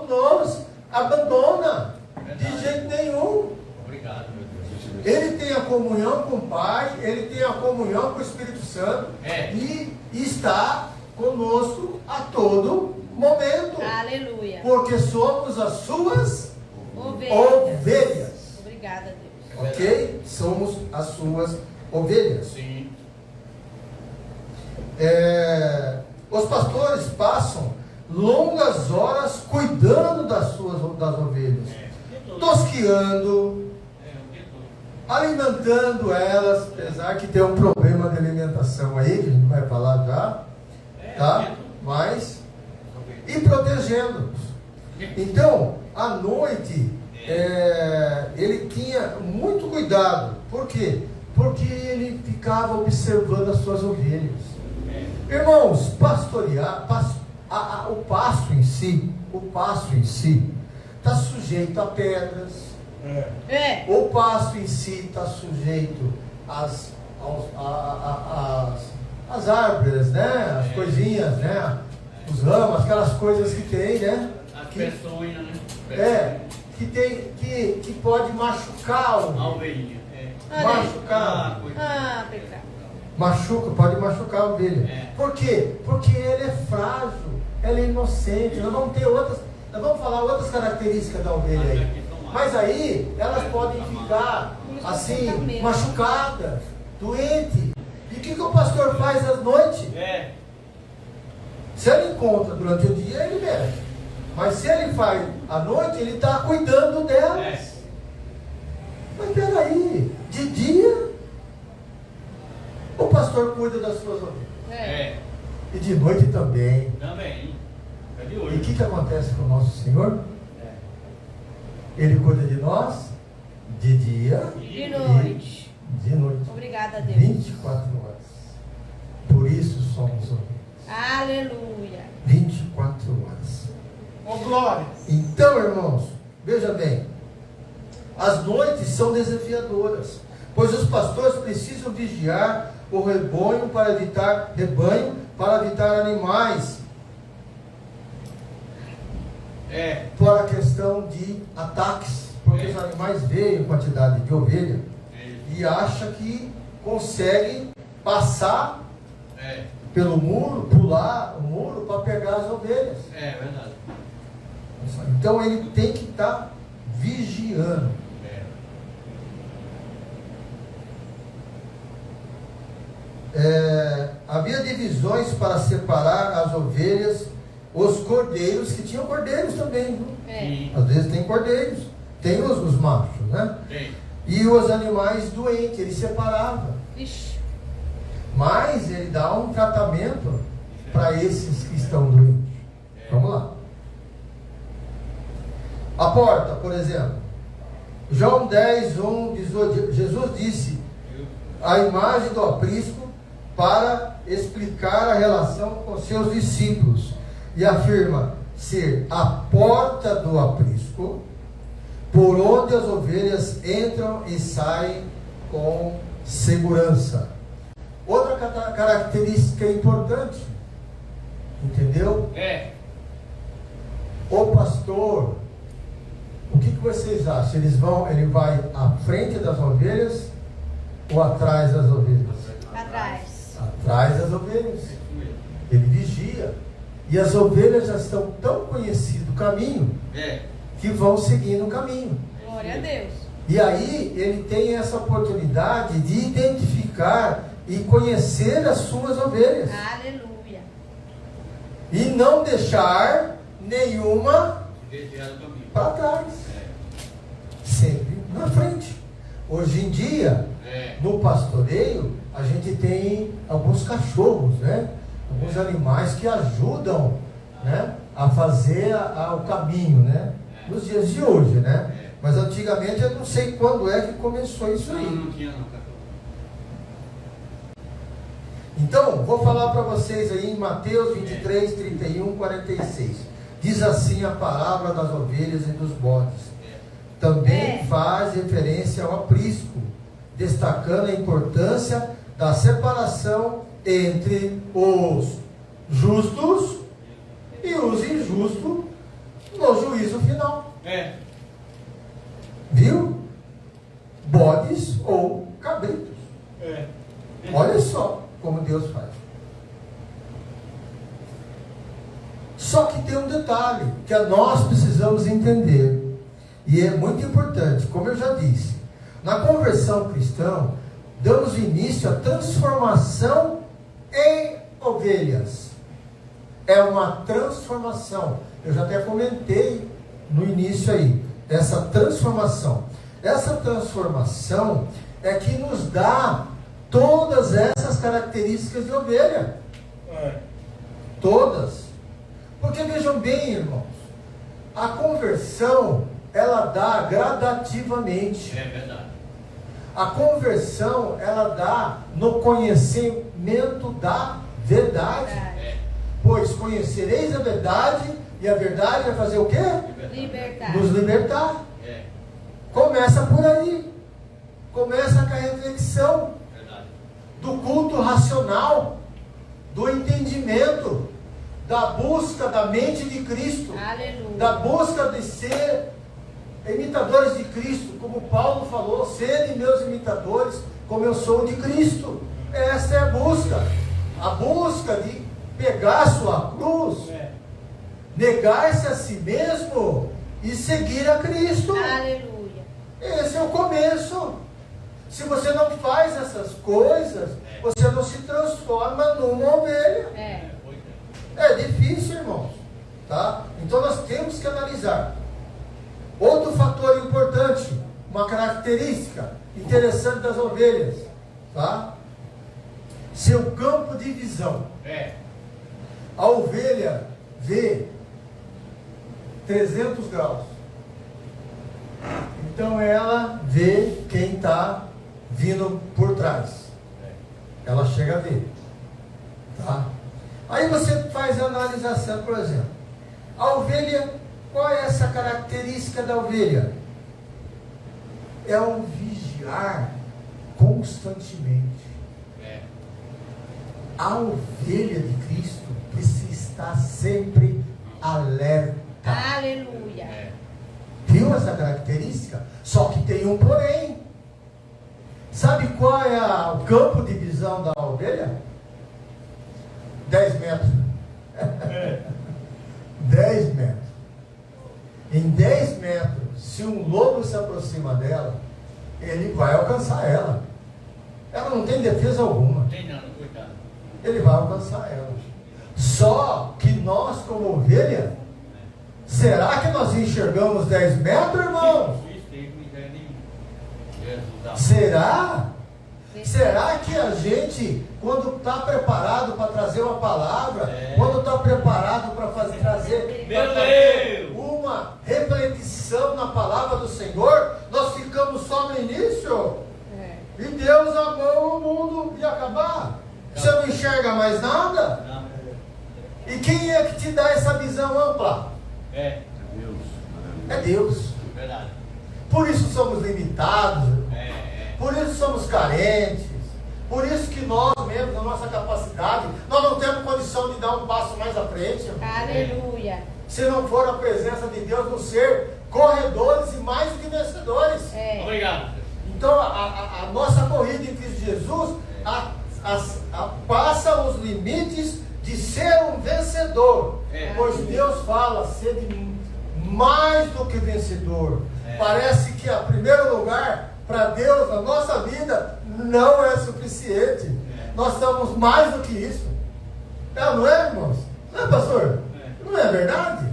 A: nos abandona de jeito nenhum.
B: Obrigado, meu Deus.
A: Ele tem a comunhão com o Pai, ele tem a comunhão com o Espírito Santo e está conosco a todo momento.
C: Aleluia.
A: Porque somos as suas ovelhas.
C: Obrigada, Deus.
A: Ok? Somos as suas ovelhas.
B: Sim.
A: Os pastores passam longas horas cuidando das ovelhas, tosqueando, alimentando elas, apesar que tem um problema de alimentação aí, que a gente vai falar já, tá? Mas, e protegendo-os. Então, à noite, ele tinha muito cuidado. Por quê? Porque ele ficava observando as suas ovelhas. Irmãos, pastorear, o pasto em si, está sujeito a pedras. O pasto em si está sujeito às árvores, né? As coisinhas, né? Os ramos, aquelas coisas que tem, né?
B: As peçonhas, né?
A: Que pode machucar
B: a ovelhinha.
A: Machucar.
C: Pecado.
A: Pode machucar a ovelha. Por quê? Porque ele é frágil, ela é inocente. Nós vamos falar outras características da ovelha aí. Mas aí elas podem ficar assim, machucadas, doentes. E o que o pastor faz às noites? Se ele encontra durante o dia, ele mexe. Mas se ele faz à noite, ele está cuidando delas. Mas peraí, de dia o pastor cuida das suas ovelhas. E de noite também.
B: É de hoje.
A: E o que acontece com o nosso Senhor? Ele cuida de nós de dia
C: De noite.
A: e de noite.
C: Obrigada a Deus.
A: 24 horas. Por isso somos ovelhas.
C: Aleluia.
A: 24 horas.
D: Ô, glória.
A: Então, irmãos, veja bem, as noites são desafiadoras, pois os pastores precisam vigiar o rebanho para evitar animais, por a questão de ataques, porque os animais veem quantidade de ovelha e acham que conseguem passar pelo muro, pular o muro para pegar as ovelhas.
B: É verdade.
A: Então ele tem que estar vigiando. Havia divisões para separar as ovelhas, os cordeiros, que tinham cordeiros também, viu? Às vezes tem cordeiros, tem os machos, né? E os animais doentes, ele separava. Mas ele dá um tratamento para esses que estão doentes. Vamos lá. A porta, por exemplo. João 10, 1, Jesus disse a imagem do aprisco para explicar a relação com seus discípulos. E afirma ser a porta do aprisco, por onde as ovelhas entram e saem com segurança. Outra característica importante, entendeu? O pastor, o que vocês acham? Ele vai à frente das ovelhas ou atrás das ovelhas? Atrás das ovelhas. Ele vigia. E as ovelhas já estão tão conhecidas do caminho que vão seguindo o caminho.
C: Glória a Deus.
A: E aí ele tem essa oportunidade de identificar e conhecer as suas ovelhas.
C: Aleluia.
A: E não deixar nenhuma para trás. Sempre na frente. Hoje em dia, no pastoreio, a gente tem alguns cachorros, né? Alguns animais que ajudam, né, a fazer o caminho, né? Nos dias de hoje, né? Mas antigamente eu não sei quando é que começou isso aí.
B: Não tinha não.
A: Então, vou falar para vocês aí em Mateus 23, 31, 46. Diz assim a palavra das ovelhas e dos bodes. Também faz referência ao aprisco, destacando a importância da separação entre os justos e os injustos no juízo final. Viu? Bodes ou cabritos. Olha só como Deus faz. Só que tem um detalhe que nós precisamos entender, e é muito importante, como eu já disse. Na conversão cristã, damos início à transformação em ovelhas. é uma transformação. Eu já até comentei no início aí, essa transformação. Essa transformação é que nos dá todas essas características de ovelha. Todas. Porque vejam bem, irmãos, a conversão, ela dá gradativamente.
B: É verdade.
A: A conversão, ela dá no conhecimento da verdade.
B: É.
A: Pois conhecereis a verdade, e a verdade vai fazer o quê?
C: Libertar.
A: Nos libertar.
B: É.
A: Começa por aí. Começa com a reflexão
B: Verdade.
A: do culto racional, do entendimento, da busca da mente de Cristo,
C: Aleluia.
A: da busca de ser imitadores de Cristo, como Paulo falou, serem meus imitadores, como eu sou de Cristo. Essa é a busca de pegar sua cruz, negar-se a si mesmo e seguir a Cristo.
C: Aleluia.
A: Esse é o começo. Se você não faz essas coisas, você não se transforma numa ovelha.
C: É.
A: É difícil, irmãos, tá? Então nós temos que analisar. Outro fator importante, uma característica interessante das ovelhas, tá? Seu campo de visão.
B: É.
A: A ovelha vê 300 graus. Então ela vê quem está vindo por trás. Ela chega a ver, tá? Aí você faz a analisação, por exemplo. A ovelha, qual é essa característica da ovelha? É um vigiar constantemente.
B: É.
A: A ovelha de Cristo precisa estar sempre alerta.
C: Aleluia.
B: É.
A: Viu essa característica? Só que tem um porém. Sabe qual é o campo de visão da ovelha? 10 metros. 10 metros. Em 10 metros, se um lobo se aproxima dela, ele vai alcançar ela. Ela não tem defesa alguma.
B: Não tem nada, coitado.
A: Ele vai alcançar ela. Só que nós, como ovelha, será que nós enxergamos 10 metros, irmãos?
B: Isso tem miséria nenhuma. Jesus dá.
A: Será? Será que a gente, quando está preparado para trazer uma palavra, quando está preparado para trazer
B: Meu Deus!
A: uma reflexão na palavra do Senhor, nós ficamos só no início? E Deus amou o mundo e acabar? Você não enxerga mais nada?
B: Não.
A: E quem é que te dá essa visão ampla?
B: É.
A: É Deus.
B: Verdade.
A: Por isso somos limitados.
B: É.
A: Por isso somos carentes. Por isso que nós mesmos, na nossa capacidade, nós não temos condição de dar um passo mais à frente.
C: Aleluia.
A: Se não for a presença de Deus, nos ser corredores e mais do que vencedores.
C: É.
B: Obrigado.
A: Então a nossa corrida em Cristo Jesus passa os limites de ser um vencedor.
B: É.
A: Pois Deus fala ser de mais do que vencedor.
B: É.
A: Parece que a primeiro lugar para Deus na nossa vida não é suficiente. Nós estamos mais do que isso. Não é, irmãos? Não é, pastor? Não é verdade?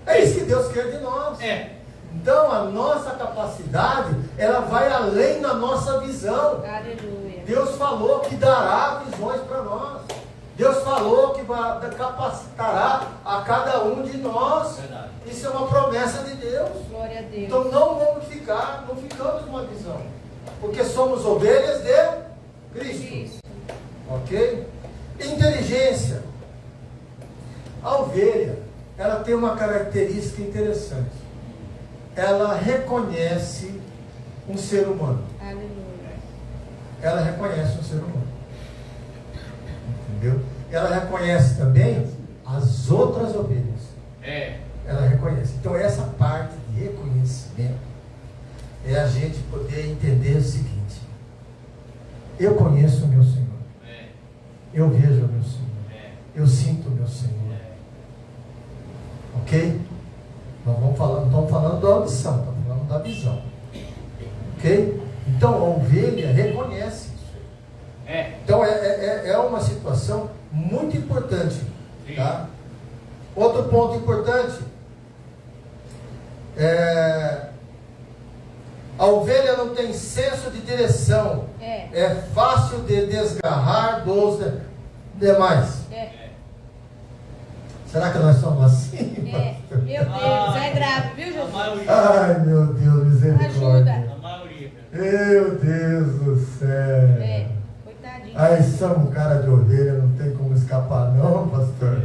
A: É isso que Deus quer de nós.
B: É.
A: Então a nossa capacidade, ela vai além da nossa visão.
C: Aleluia.
A: Deus falou que dará visões para nós. Deus falou que capacitará a cada um de nós.
B: Verdade.
A: Isso é uma promessa de Deus.
C: Glória a Deus.
A: Então não ficamos numa visão. Porque somos ovelhas de Cristo.
C: Isso.
A: Ok? Inteligência. A ovelha, ela tem uma característica interessante. Ela reconhece um ser humano.
C: Aleluia.
A: Ela reconhece um ser humano. Entendeu? Ela reconhece também as outras ovelhas.
B: É.
A: Ela reconhece. Então essa parte de reconhecimento é a gente poder entender o seguinte: eu conheço o meu Senhor.
B: É.
A: Eu vejo o meu Senhor.
B: É.
A: Eu sinto o meu Senhor. Ok? Não estamos falando da audição, estamos falando da visão. Ok? Então a ovelha reconhece isso.
B: É.
A: Então é uma situação muito importante. Tá? Outro ponto importante. A ovelha não tem senso de direção. É fácil de desgarrar dos demais. Será que nós somos assim?
C: Meu Deus, é grave, viu, Jesus?
A: Ai, meu Deus, misericórdia.
C: Ajuda.
B: A maioria.
A: Meu Deus do céu.
C: Coitadinho.
A: Ai, somos cara de ovelha, não tem como escapar não, pastor.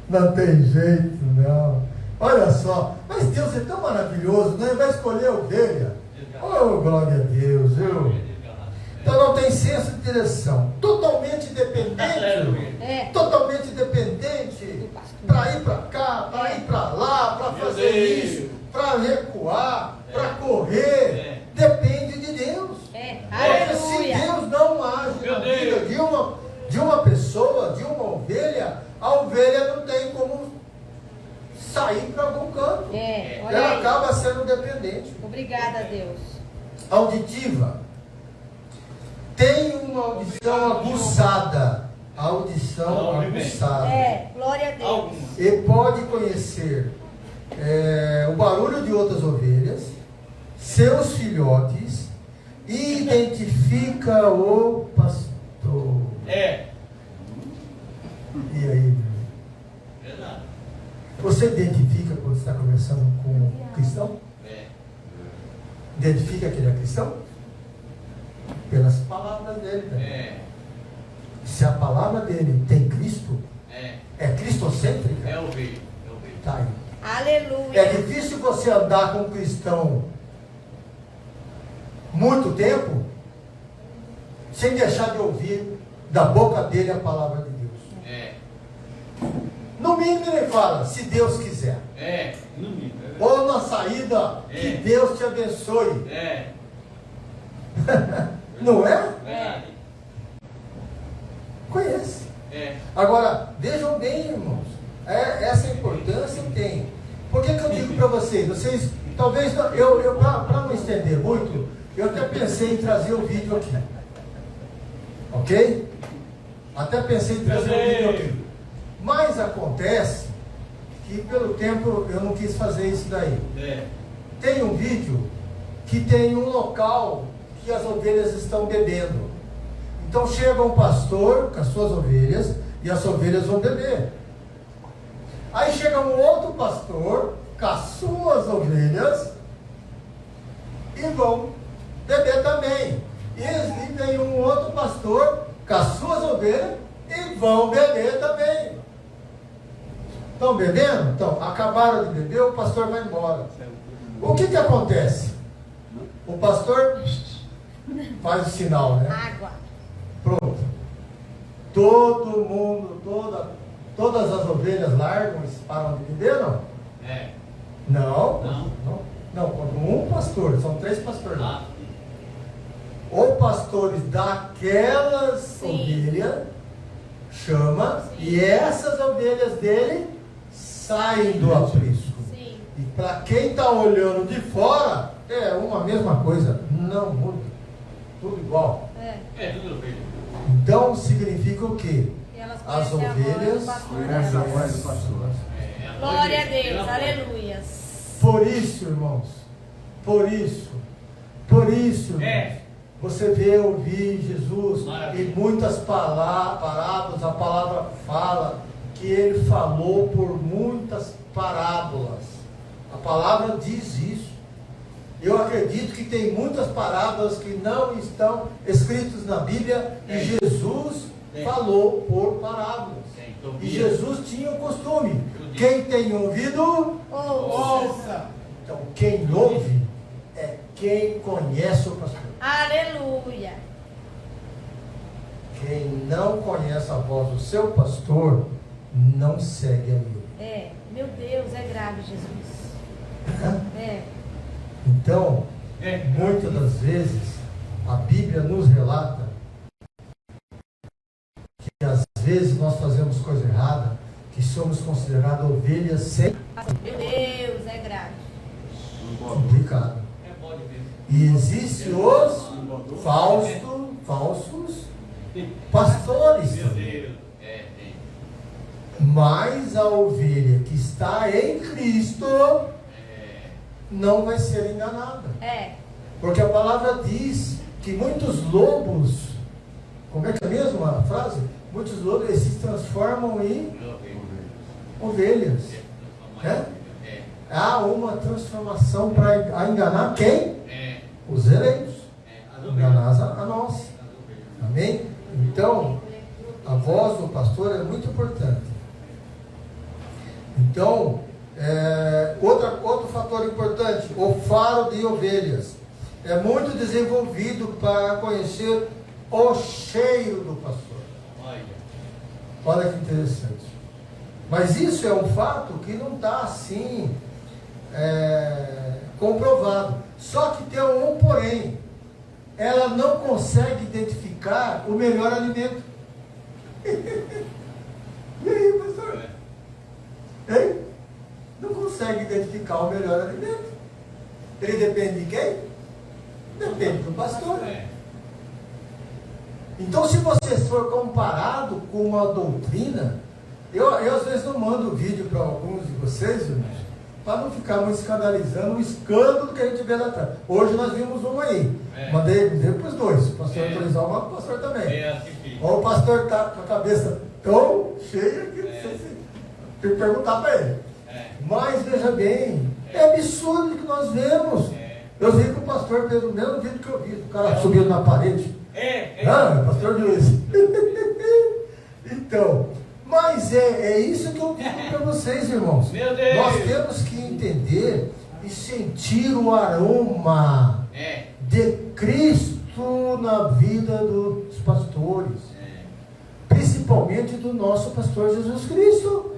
A: Não tem jeito, não. Olha só, mas Deus é tão maravilhoso, né? Vai escolher a ovelha. Oh, glória a Deus, viu? Então não tem senso de direção. Totalmente dependente. Totalmente dependente. Para ir para cá, para ir para lá, para fazer isso, para recuar, para correr. Depende de Deus. Porque se Deus não age na vida de uma pessoa, de uma ovelha, a ovelha não tem como sair para algum canto. Ela acaba sendo dependente.
C: Obrigada, Deus.
A: Auditiva. Tem uma audição aguçada. Audição aguçada.
C: Glória a Deus.
A: E pode conhecer o barulho de outras ovelhas, seus filhotes, e identifica o pastor. E aí?
B: Verdade.
A: Você identifica quando está conversando com um cristão? Identifica que ele é cristão? Pelas palavras dele. Né? Se a palavra dele tem Cristo, é cristocêntrica,
B: É ouvir.
A: tá aí.
C: Aleluia.
A: É difícil você andar com um cristão muito tempo sem deixar de ouvir da boca dele a palavra de Deus. No mínimo ele fala, se Deus quiser.
B: No mínimo.
A: Ou na saída, que Deus te abençoe. Não é?
B: Verdade.
A: Conhece. Agora, vejam bem, irmãos, essa importância tem. Por que eu digo para vocês, talvez, para não estender muito, eu até pensei em trazer o vídeo aqui. Ok? Até pensei em trazer o vídeo aqui. Mas acontece que pelo tempo eu não quis fazer isso daí. Tem um vídeo que tem um local que as ovelhas estão bebendo. Então chega um pastor com as suas ovelhas e as ovelhas vão beber. Aí chega um outro pastor com as suas ovelhas e vão beber também. E vem um outro pastor com as suas ovelhas e vão beber também. Estão bebendo? Então, acabaram de beber, o pastor vai embora. O que acontece? O pastor faz o sinal, né?
C: Água.
A: Pronto. Todo mundo, todas as ovelhas largam e param de beber, não? Não, quando um pastor, são 3 pastores. Ou pastores daquelas ovelhas chama, e essas ovelhas dele saem do aprisco. E para quem está olhando de fora, é uma mesma coisa, não muda, tudo igual.
B: Tudo bem.
A: Então significa o quê? As ovelhas
C: conhecem a voz do pastor. Glória a Deus, aleluia.
A: Por isso, irmãos, por isso, irmãos, você vê ouvir Jesus em muitas parábolas, a palavra fala que ele falou por muitas parábolas. A palavra diz isso. Eu acredito que tem muitas parábolas que não estão escritas na Bíblia e Jesus falou por parábolas. E Jesus tinha o costume. Quem tem ouvido, ouça. Então, quem ouve é quem conhece o pastor.
C: Aleluia.
A: Quem não conhece a voz do seu pastor, não segue a ele.
C: Meu Deus, é grave, Jesus.
A: Então, muitas das vezes, a Bíblia nos relata que às vezes nós fazemos coisa errada, que somos considerados ovelhas sem...
C: Meu Deus, é grave.
A: Complicado. E existem os falsos pastores. Mas a ovelha que está em Cristo não vai ser enganada. Porque a palavra diz que muitos lobos, como é que é mesmo a frase? Muitos lobos eles se transformam em ovelhas. Há uma transformação para enganar quem? Os eleitos. Enganar a nós. Amém? Então, a voz do pastor é muito importante. Então, outro fator importante, o faro de ovelhas. É muito desenvolvido para conhecer o cheiro do pastor. Olha que interessante. Mas isso é um fato que não está assim comprovado. Só que tem um porém. Ela não consegue identificar o melhor alimento. E aí, pastor? Hein? Não consegue identificar o melhor alimento. Ele depende de quem? Depende do pastor. Então, se você for comparado com uma doutrina, eu às vezes não mando vídeo para alguns de vocês, irmãos, para não ficar muito escandalizando o escândalo que a gente vê lá atrás. Hoje nós vimos um aí. Mandei para os dois. O pastor autorizar, o pastor também. Olha o pastor está com a cabeça tão cheia que não sei se tem que perguntar para ele. Mas veja bem, é absurdo que nós vemos. Eu vi que o pastor fez o mesmo vídeo que eu vi. O cara subiu na parede. Pastor Luiz. Então, mas é isso que eu digo para vocês, irmãos. Nós temos que entender e sentir o aroma de Cristo na vida dos pastores. Principalmente do nosso pastor Jesus Cristo.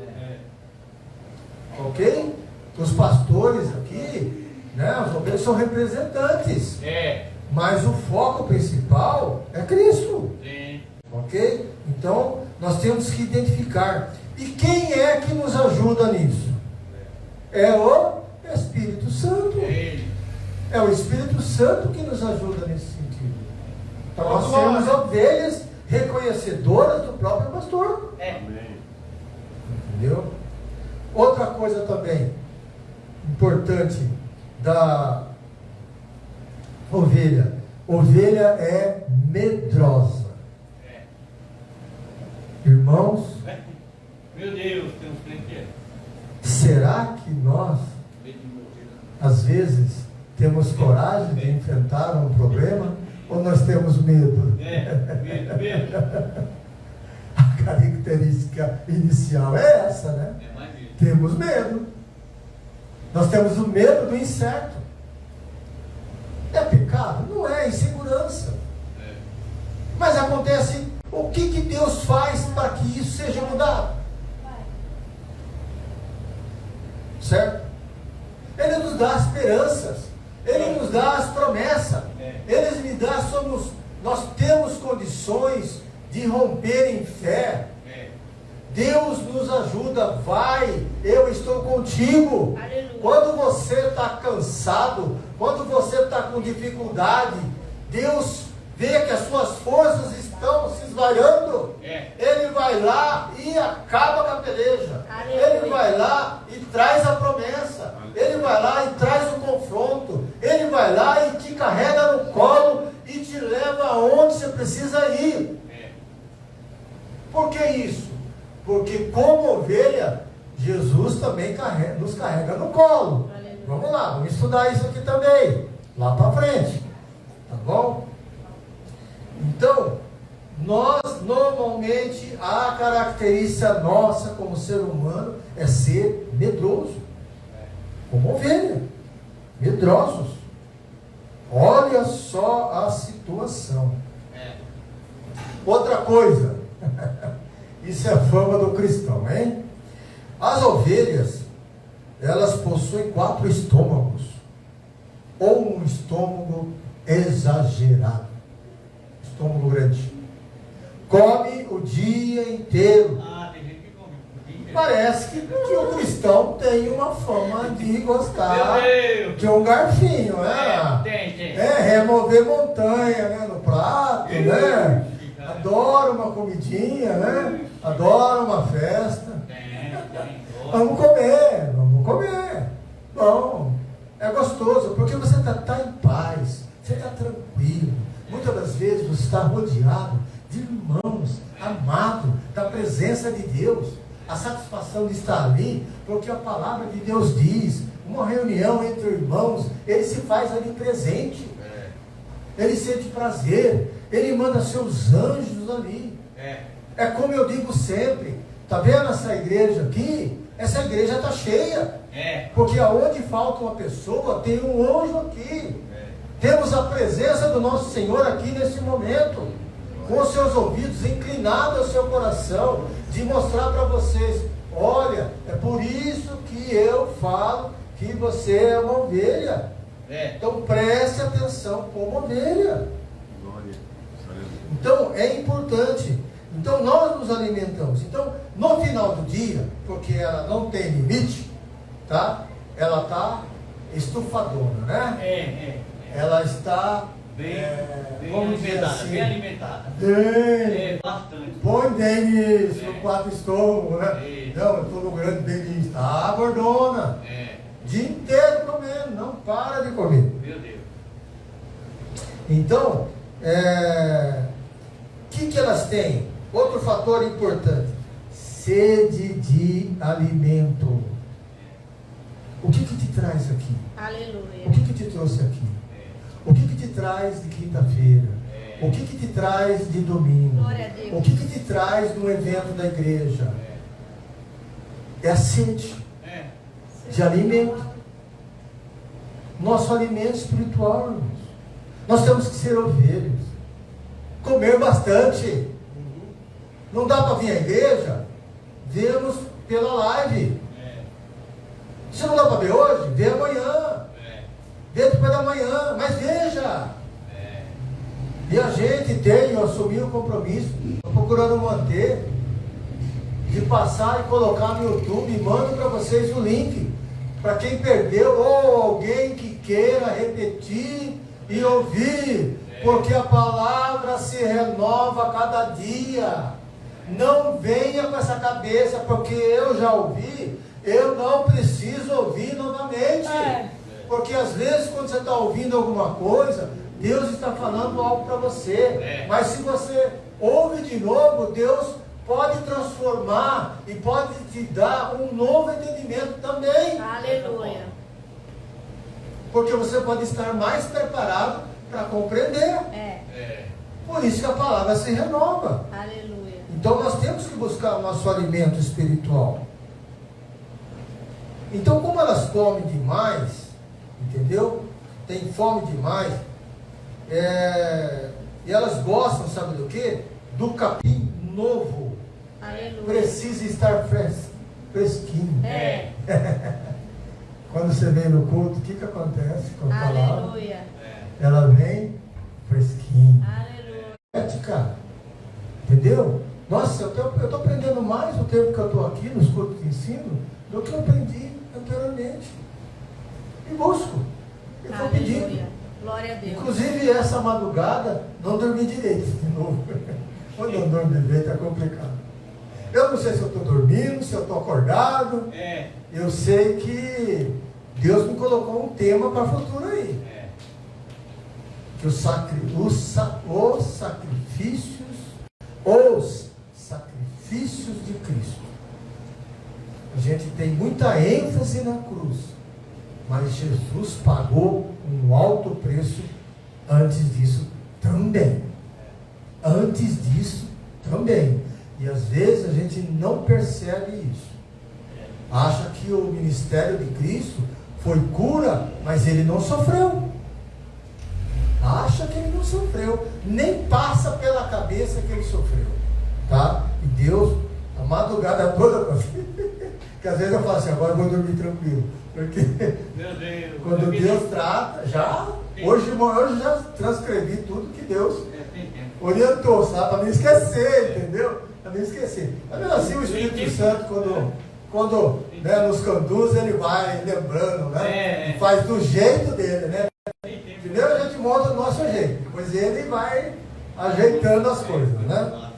A: Ok? Os pastores aqui, né, os ovelhas são representantes. Mas o foco principal é Cristo. Ok? Então, nós temos que identificar. E quem é que nos ajuda nisso? É o Espírito Santo. É o Espírito Santo que nos ajuda nesse sentido. Então, nós temos ovelhas reconhecedoras do próprio pastor. Entendeu? Outra coisa também importante da ovelha. Ovelha é medrosa. Irmãos,
B: meu Deus, tem uns crentes.
A: Será que nós, às vezes, temos coragem de enfrentar um problema ou nós temos medo?
B: Medo.
A: A característica inicial é essa, né? Temos medo. Nós temos o medo do incerto. É pecado? Não é, insegurança. Mas acontece, o que Deus faz para que isso seja mudado? Certo? Ele nos dá esperanças. Ele nos dá as promessas. Ele nos dá, nós temos condições de romper em fé. Deus nos ajuda, vai, eu estou contigo. Aleluia. Quando você está cansado, quando você está com dificuldade, Deus vê que as suas forças estão se esvaiando, Ele vai lá e acaba com a peleja. Aleluia. Ele vai lá e traz a promessa. Ele vai lá e traz o confronto. Ele vai lá e te carrega no colo e te leva aonde você precisa ir. Por que isso? Porque como ovelha, Jesus também nos carrega no colo. Aleluia. Vamos lá, vamos estudar isso aqui também, lá para frente, tá bom? Então, nós normalmente, a característica nossa como ser humano é ser medroso, como ovelha, medrosos. Olha só a situação. Outra coisa, isso é a fama do cristão, hein? As ovelhas, elas possuem 4 estômagos, ou um estômago exagerado, estômago grande, come o dia inteiro.
B: Tem gente que come o dia inteiro.
A: Parece que o cristão tem uma fama de gostar de um garfinho, né?
B: Tem.
A: Remover montanha, né, no prato, né? Adora uma comidinha, né? Adora uma festa. Vamos comer, vamos comer. Bom, é gostoso, porque você está em paz, você está tranquilo. Muitas das vezes você está rodeado de irmãos, amado da presença de Deus. A satisfação de estar ali, porque a palavra de Deus diz, uma reunião entre irmãos, ele se faz ali presente. Ele sente prazer, ele manda seus anjos ali. É como eu digo sempre, está vendo essa igreja aqui? Essa igreja está cheia. Porque aonde falta uma pessoa, tem um anjo aqui. Temos a presença do nosso Senhor aqui nesse momento, com os seus ouvidos inclinados ao seu coração, de mostrar para vocês, olha, é por isso que eu falo que você é uma ovelha. Então preste atenção como ovelha. Então é importante. Então nós nos alimentamos. Então no final do dia, porque ela não tem limite, tá? Ela está estufadona, né? Ela está
B: bem
A: vamos dizer
B: alimentada,
A: assim,
B: bem alimentada. Bastante.
A: Põe bem nisso, no quatro estômago, né? Não, eu estou no grande bem nisso. Tá, gordona. Dia inteiro comendo, não para de comer.
B: Meu Deus.
A: Então, que elas têm? Outro fator importante: sede de alimento. O que te traz aqui?
C: Aleluia.
A: O que te trouxe aqui? O que te traz de quinta-feira? O que te traz de domingo?
C: Glória a Deus.
A: O que te traz no evento da igreja? É a sede de alimento. Nosso alimento espiritual, irmãos. Nós temos que ser ovelhas. Comer bastante. Não dá para vir à igreja? Vemos pela live. Se não dá para ver hoje, vê amanhã. Vê depois da manhã. Mas veja. E a gente tem, eu assumi o compromisso, estou procurando manter, de passar e colocar no YouTube, e mando para vocês o link, para quem perdeu, ou alguém que queira repetir e ouvir, porque a palavra se renova a cada dia. Não venha com essa cabeça, porque eu já ouvi, eu não preciso ouvir novamente. Porque às vezes quando você está ouvindo alguma coisa, Deus está falando algo para você. Mas se você ouve de novo, Deus pode transformar e pode te dar um novo entendimento também.
C: Aleluia.
A: Porque você pode estar mais preparado para compreender. Por isso que a palavra se renova.
C: Aleluia.
A: Então nós temos que buscar o nosso alimento espiritual. Então, como elas comem demais, entendeu? Tem fome demais, e elas gostam, sabe do quê? Do capim novo.
C: Aleluia.
A: Precisa estar fresquinho. Quando você vem no culto, o que acontece com a palavra?
C: Aleluia.
A: Ela vem fresquinha.
C: Aleluia.
A: Ética. Entendeu? Nossa, eu estou aprendendo mais o tempo que eu estou aqui nos cultos de ensino do que eu aprendi anteriormente. E busco. Eu estou pedindo.
C: Aleluia. Glória a Deus.
A: Inclusive essa madrugada não dormi direito de novo. Quando eu dormo direito é complicado. Eu não sei se eu estou dormindo, se eu estou acordado. Eu sei que Deus me colocou um tema para o futuro aí. Que os sacrifícios de Cristo. A gente tem muita ênfase na cruz, mas Jesus pagou um alto preço antes disso também. Antes disso também. E às vezes a gente não percebe isso. Acha que o ministério de Cristo foi cura, mas ele não sofreu. Acha que ele não sofreu. Nem passa pela cabeça que ele sofreu. Tá? E Deus, a madrugada toda, que às vezes eu falo assim, agora eu vou dormir tranquilo. Porque
B: Meu Deus,
A: quando Deus trata, hoje já transcrevi tudo que Deus orientou, sabe? Para não esquecer, entendeu? Para não esquecer. Mas mesmo assim o Espírito Santo, quando nos conduz, ele vai lembrando, né? E faz do jeito dele, né? Primeiro a gente monta do nosso jeito, depois ele vai ajeitando as coisas, né?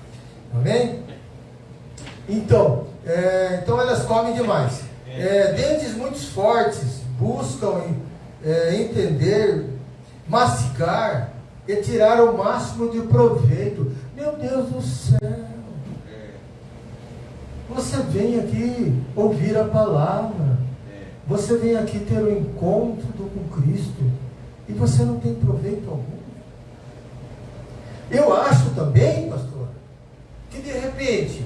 A: Amém? Então, Então elas comem demais. Dentes muito fortes buscam entender, mastigar e tirar o máximo de proveito. Meu Deus do céu! Você vem aqui ouvir a palavra, você vem aqui ter um encontro com Cristo e você não tem proveito algum. Eu acho também, pastor, que de repente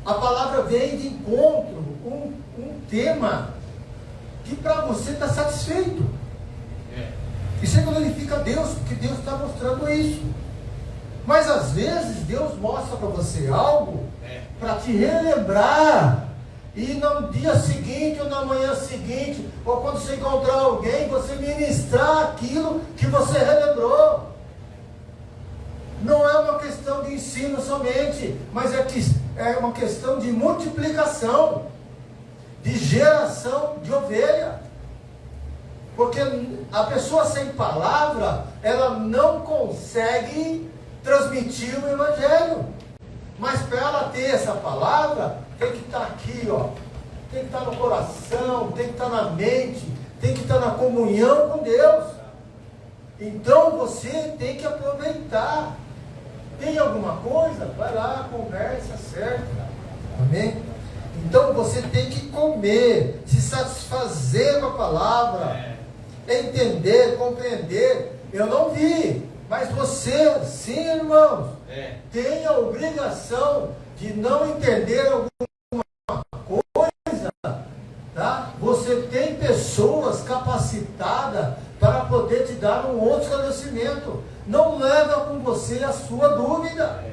A: a palavra vem de encontro, um tema que para você está satisfeito. Isso glorifica a Deus, porque Deus está mostrando isso. Mas às vezes Deus mostra para você algo para te relembrar, e no dia seguinte ou na manhã seguinte, ou quando você encontrar alguém, você ministrar aquilo que você relembrou. Não é uma questão de ensino somente, mas é uma questão de multiplicação, de geração de ovelha. Porque a pessoa sem palavra, ela não consegue transmitir o Evangelho. Mas para ela ter essa palavra, tem que estar aqui, ó. Tem que estar no coração, tem que estar na mente, tem que estar na comunhão com Deus. Então você tem que aproveitar. Tem alguma coisa? Vai lá, conversa, certo? Amém? Então você tem que comer, se satisfazer com a palavra, entender, compreender. Eu não vi, mas você, sim, irmãos, tem a obrigação de não entender alguma coisa, tá? Você tem pessoas capacitadas para poder te dar um outro esclarecimento. Não leva com você a sua dúvida.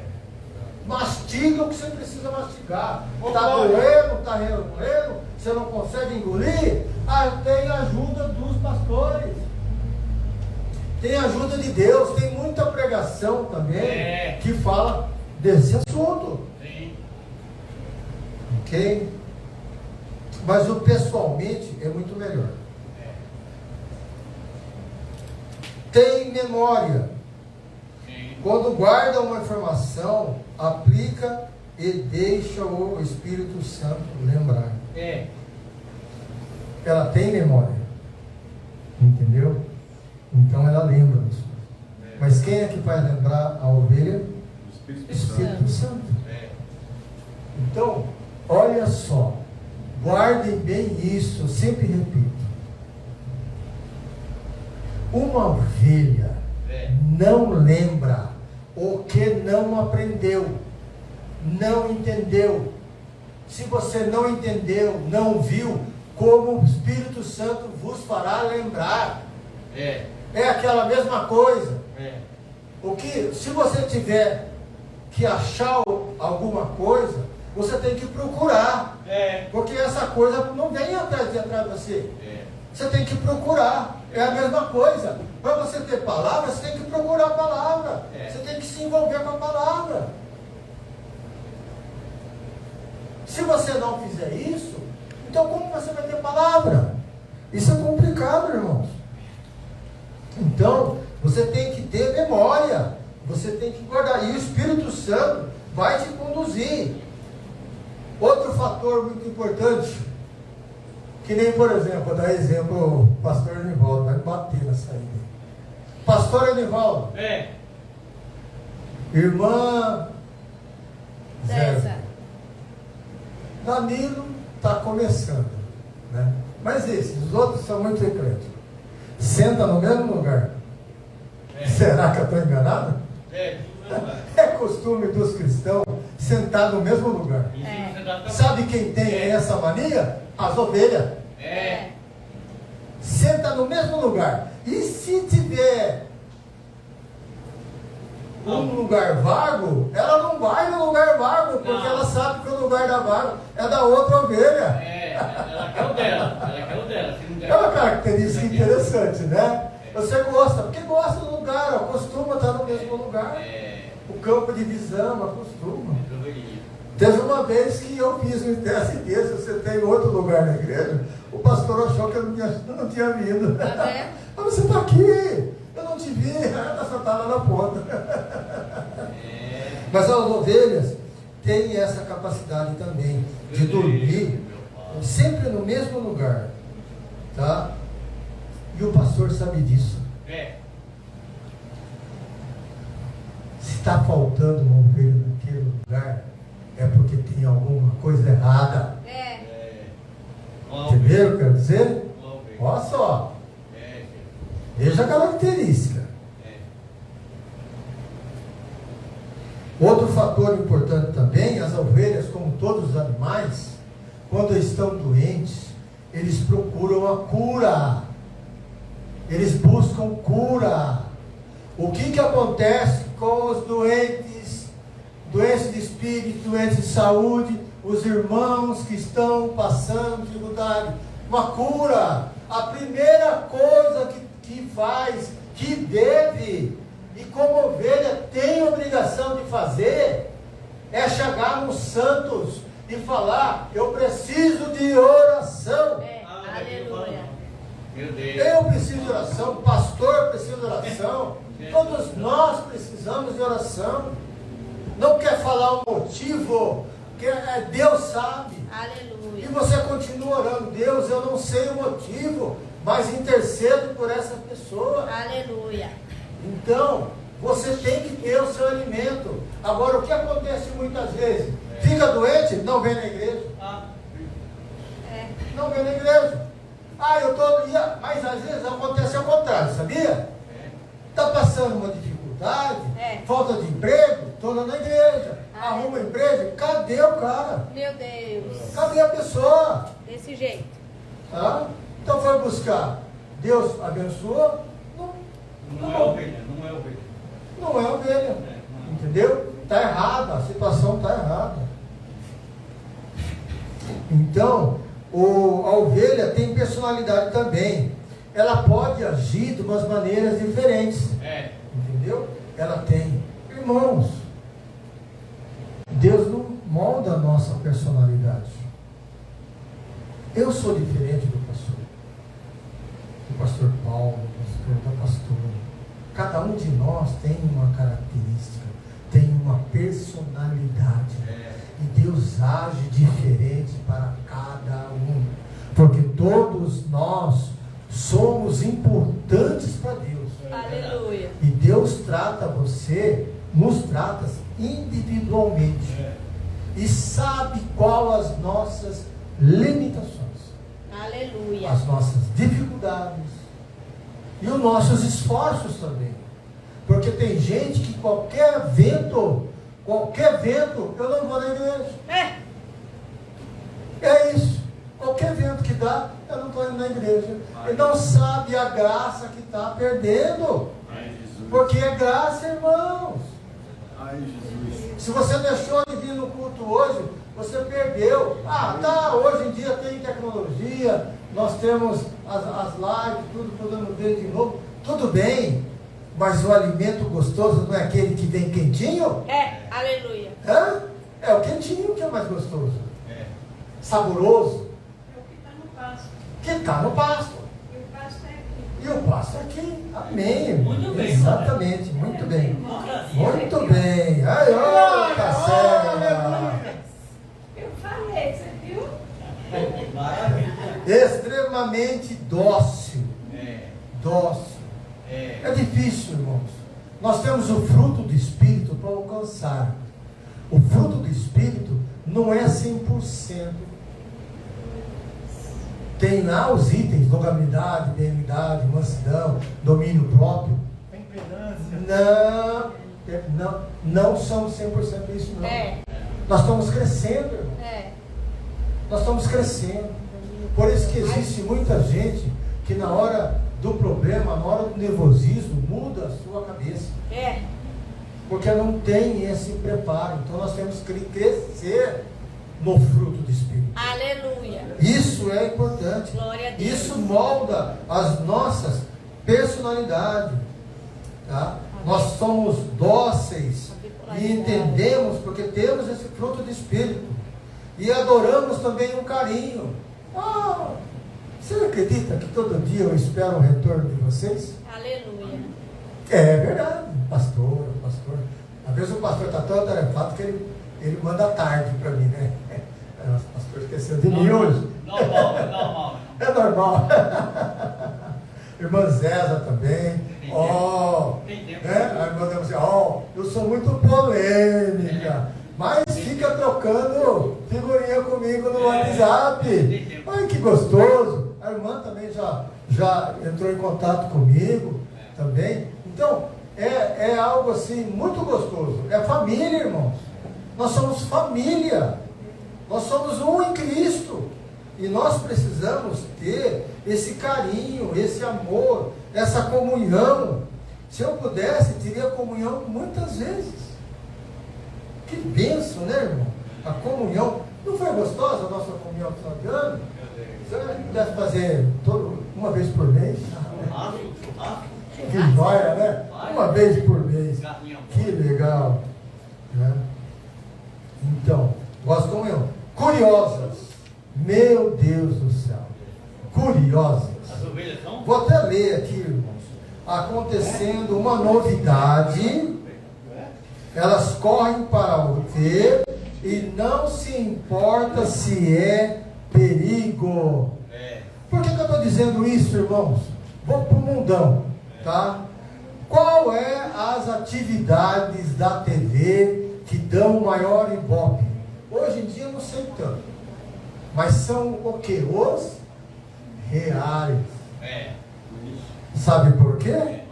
A: Mastiga o que você precisa mastigar. Está doendo, está remoendo, você não consegue engolir? Tem ajuda dos pastores. Tem ajuda de Deus. Tem muita pregação também que fala desse assunto.
B: Sim.
A: Ok? Mas o pessoalmente é muito melhor. Tem memória. Quando guarda uma informação, aplica e deixa o Espírito Santo lembrar. Ela tem memória. Entendeu? Então ela lembra disso. Mas quem é que vai lembrar a ovelha? O Espírito Santo. Então, olha só. Guardem bem isso, eu sempre repito. Uma ovelha não lembra o que não aprendeu, não entendeu. Se você não entendeu, não viu, como o Espírito Santo vos fará lembrar. É aquela mesma coisa. O que, se você tiver que achar alguma coisa, você tem que procurar. Porque essa coisa não vem atrás de você. Você tem que procurar. É a mesma coisa. Para você ter palavra, você tem que procurar a palavra. Você tem que se envolver com a palavra. Se você não fizer isso, então como você vai ter palavra? Isso é complicado, irmãos. Então, você tem que ter memória. Você tem que guardar. E o Espírito Santo vai te conduzir. Outro fator muito importante, que nem, por exemplo, vou dar exemplo, o pastor Anivaldo vai me bater na saída. Pastor Anivaldo. Irmã Zé. Danilo está começando, né? Mas os outros são muito ecléticos. Senta no mesmo lugar. Será que eu estou enganado? É costume dos cristãos sentar no mesmo lugar. Sabe quem tem essa mania? As ovelhas. Senta no mesmo lugar. E se tiver um lugar vago, ela não vai no lugar vago, porque ela sabe que o lugar da vago é da outra ovelha.
B: Ela quer o dela.
A: É uma característica interessante, né? Você gosta, porque gosta do lugar, acostuma estar no mesmo lugar. O campo de visão acostuma. Teve uma vez que eu fiz um teste desse, você tem outro lugar na igreja, o pastor achou que eu não tinha vindo. Mas você está aqui, eu não te vi, você está lá na ponta. Mas as ovelhas têm essa capacidade também de dormir sempre no mesmo lugar, tá? E o pastor sabe disso. Se está faltando uma ovelha naquele lugar, é porque tem alguma coisa errada. Entenderam o que eu quero dizer? Olha só. Veja a característica. Outro fator importante também, as ovelhas, como todos os animais, quando estão doentes, eles procuram a cura. Eles buscam cura. O que acontece com os doentes, doentes de espírito, doentes de saúde, os irmãos que estão passando dificuldade? Uma cura. A primeira coisa que faz, que deve, e como ovelha tem obrigação de fazer, é chegar nos santos e falar: eu preciso de oração.
C: Aleluia.
B: Meu Deus.
A: Eu preciso de oração, o pastor precisa de oração, todos nós precisamos de oração. Não quer falar o motivo, que Deus sabe.
C: Aleluia.
A: E você continua orando: Deus, eu não sei o motivo, mas intercedo por essa pessoa.
C: Aleluia.
A: Então, você tem que ter o seu alimento. Agora, o que acontece muitas vezes? Fica doente, não vem na igreja. Não vem na igreja. Mas às vezes acontece ao contrário, sabia? Está passando uma dificuldade, falta de emprego, estou lá na igreja. Arruma emprego, cadê o cara?
C: Meu Deus.
A: Cadê a pessoa?
C: Desse jeito.
A: Tá? Então foi buscar. Deus abençoou?
B: Não é ovelha, não é ovelha.
A: Não é ovelha. Entendeu? Está errada, a situação está errada. Então, a ovelha tem personalidade também. Ela pode agir de umas maneiras diferentes. Entendeu? Ela tem. Irmãos, Deus não molda a nossa personalidade. Eu sou diferente do pastor Paulo, da pastora. Cada um de nós tem uma característica, tem uma personalidade. E Deus age diferente para cada um. Porque todos nós somos importantes para Deus.
C: Aleluia.
A: E Deus trata você, nos trata individualmente. E sabe qual as nossas limitações.
C: Aleluia.
A: As nossas dificuldades. E os nossos esforços também. Porque tem gente que qualquer vento, eu não vou na igreja. É isso. Qualquer vento que dá, eu não estou indo na igreja. Ele não sabe a graça que está perdendo. Porque é graça, irmãos. Se você deixou de vir no culto hoje, você perdeu. Hoje em dia tem tecnologia, nós temos as lives, tudo podemos ver de novo. Tudo bem, mas o alimento gostoso não é aquele que vem quentinho?
C: Aleluia.
A: É o quentinho que é mais gostoso. Saboroso.
E: É o que está no pasto.
A: Que está no pasto.
E: E o pasto é aqui.
A: E o pasto é aqui. Amém.
B: Muito bem.
A: Exatamente, muito bem.
B: Maravilha.
A: Muito bem. Ai, ô, Cacela.
E: Eu falei, você viu?
B: Maravilha.
A: Extremamente dócil. Dócil.
B: É.
A: É difícil, irmãos. Nós temos o fruto do Espírito para alcançar. O fruto do Espírito não é 100%. Tem lá os itens: longanimidade, benignidade, mansidão, domínio próprio.
D: Temperança.
A: Não são 100% isso, não. Nós estamos crescendo, irmão. Nós estamos crescendo. Por isso que existe muita gente que na hora do problema, na hora do nervosismo, muda a sua cabeça. Porque não tem esse preparo. Então nós temos que crescer no fruto do Espírito.
C: Aleluia.
A: Isso é importante.
C: Glória a Deus.
A: Isso molda as nossas personalidades. Tá? Nós somos dóceis e entendemos porque temos esse fruto do Espírito. E adoramos também um carinho. Você acredita que todo dia eu espero o retorno de vocês?
C: Aleluia.
A: É verdade, pastor. Às vezes o pastor está tão atarefado que ele manda tarde para mim, né? Nossa, o pastor esqueceu de mim hoje.
B: Normal.
A: É normal. Irmã Zéza também. Né? A irmã Zéza, eu sou muito polêmica. Mas fica trocando figurinha comigo no WhatsApp. Ai, que gostoso. A irmã também já entrou em contato comigo também. Então, é algo assim muito gostoso. É família, irmãos. Nós somos família. Nós somos um em Cristo. E nós precisamos ter esse carinho, esse amor, essa comunhão. Se eu pudesse, teria comunhão muitas vezes. Que bênção, né, irmão? A comunhão. Não foi gostosa a nossa comunhão no final de ano? Se eu pudesse fazer uma vez por mês. Que joia, né? Uma vez por mês. Que legal. Né? Então, gosto de comunhão. Curiosas. Meu Deus do céu. Curiosas. Vou até ler aqui, irmãos. Acontecendo uma novidade. Elas correm para o ver e não se importa se é perigo. Por que eu estou dizendo isso, irmãos? Vou para o mundão, tá? Qual é as atividades da TV que dão maior ibope? Hoje em dia eu não sei tanto. Mas são o que? Os reais. Sabe por quê?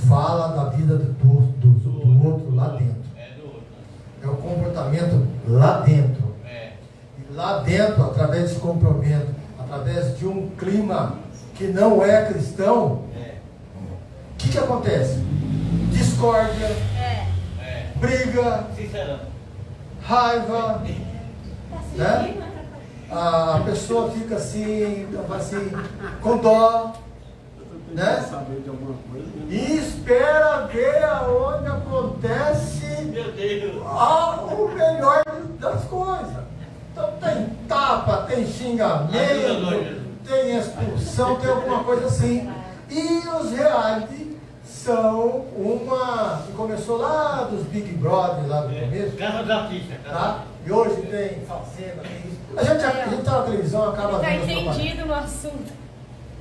A: Fala da vida do outro lá dentro. É o comportamento lá dentro. E lá dentro, através desse comprometo, através de um clima que não é cristão, o que acontece? Discórdia, briga, raiva, né? A pessoa fica assim, com dó, né? E espera ver aonde acontece o melhor das coisas. Então tem tapa, tem xingamento, tem expulsão, tem alguma coisa assim. E os reality são que começou lá dos Big Brother, lá do começo.
B: Casa da Artista.
A: Tá? E hoje tem Fazenda, tem isso. A gente tá na televisão, acaba
C: Está
A: vendo.
C: entendido no assunto.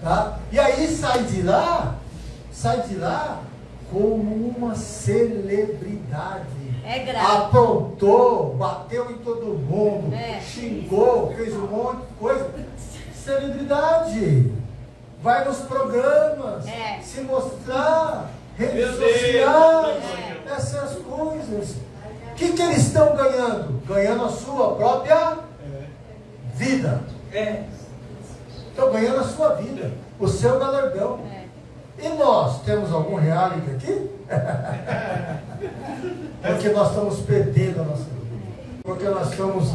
A: Tá? E aí sai de lá como uma celebridade.
C: É grave.
A: Aprontou, bateu em todo mundo, xingou, fez um monte de coisa. Celebridade. Vai nos programas, se mostrar, redes sociais, essas coisas. O que eles estão ganhando? Ganhando a sua própria vida. Estão ganhando a sua vida, o seu galardão. E nós, temos algum reality aqui? Porque nós estamos perdendo a nossa vida. Porque nós estamos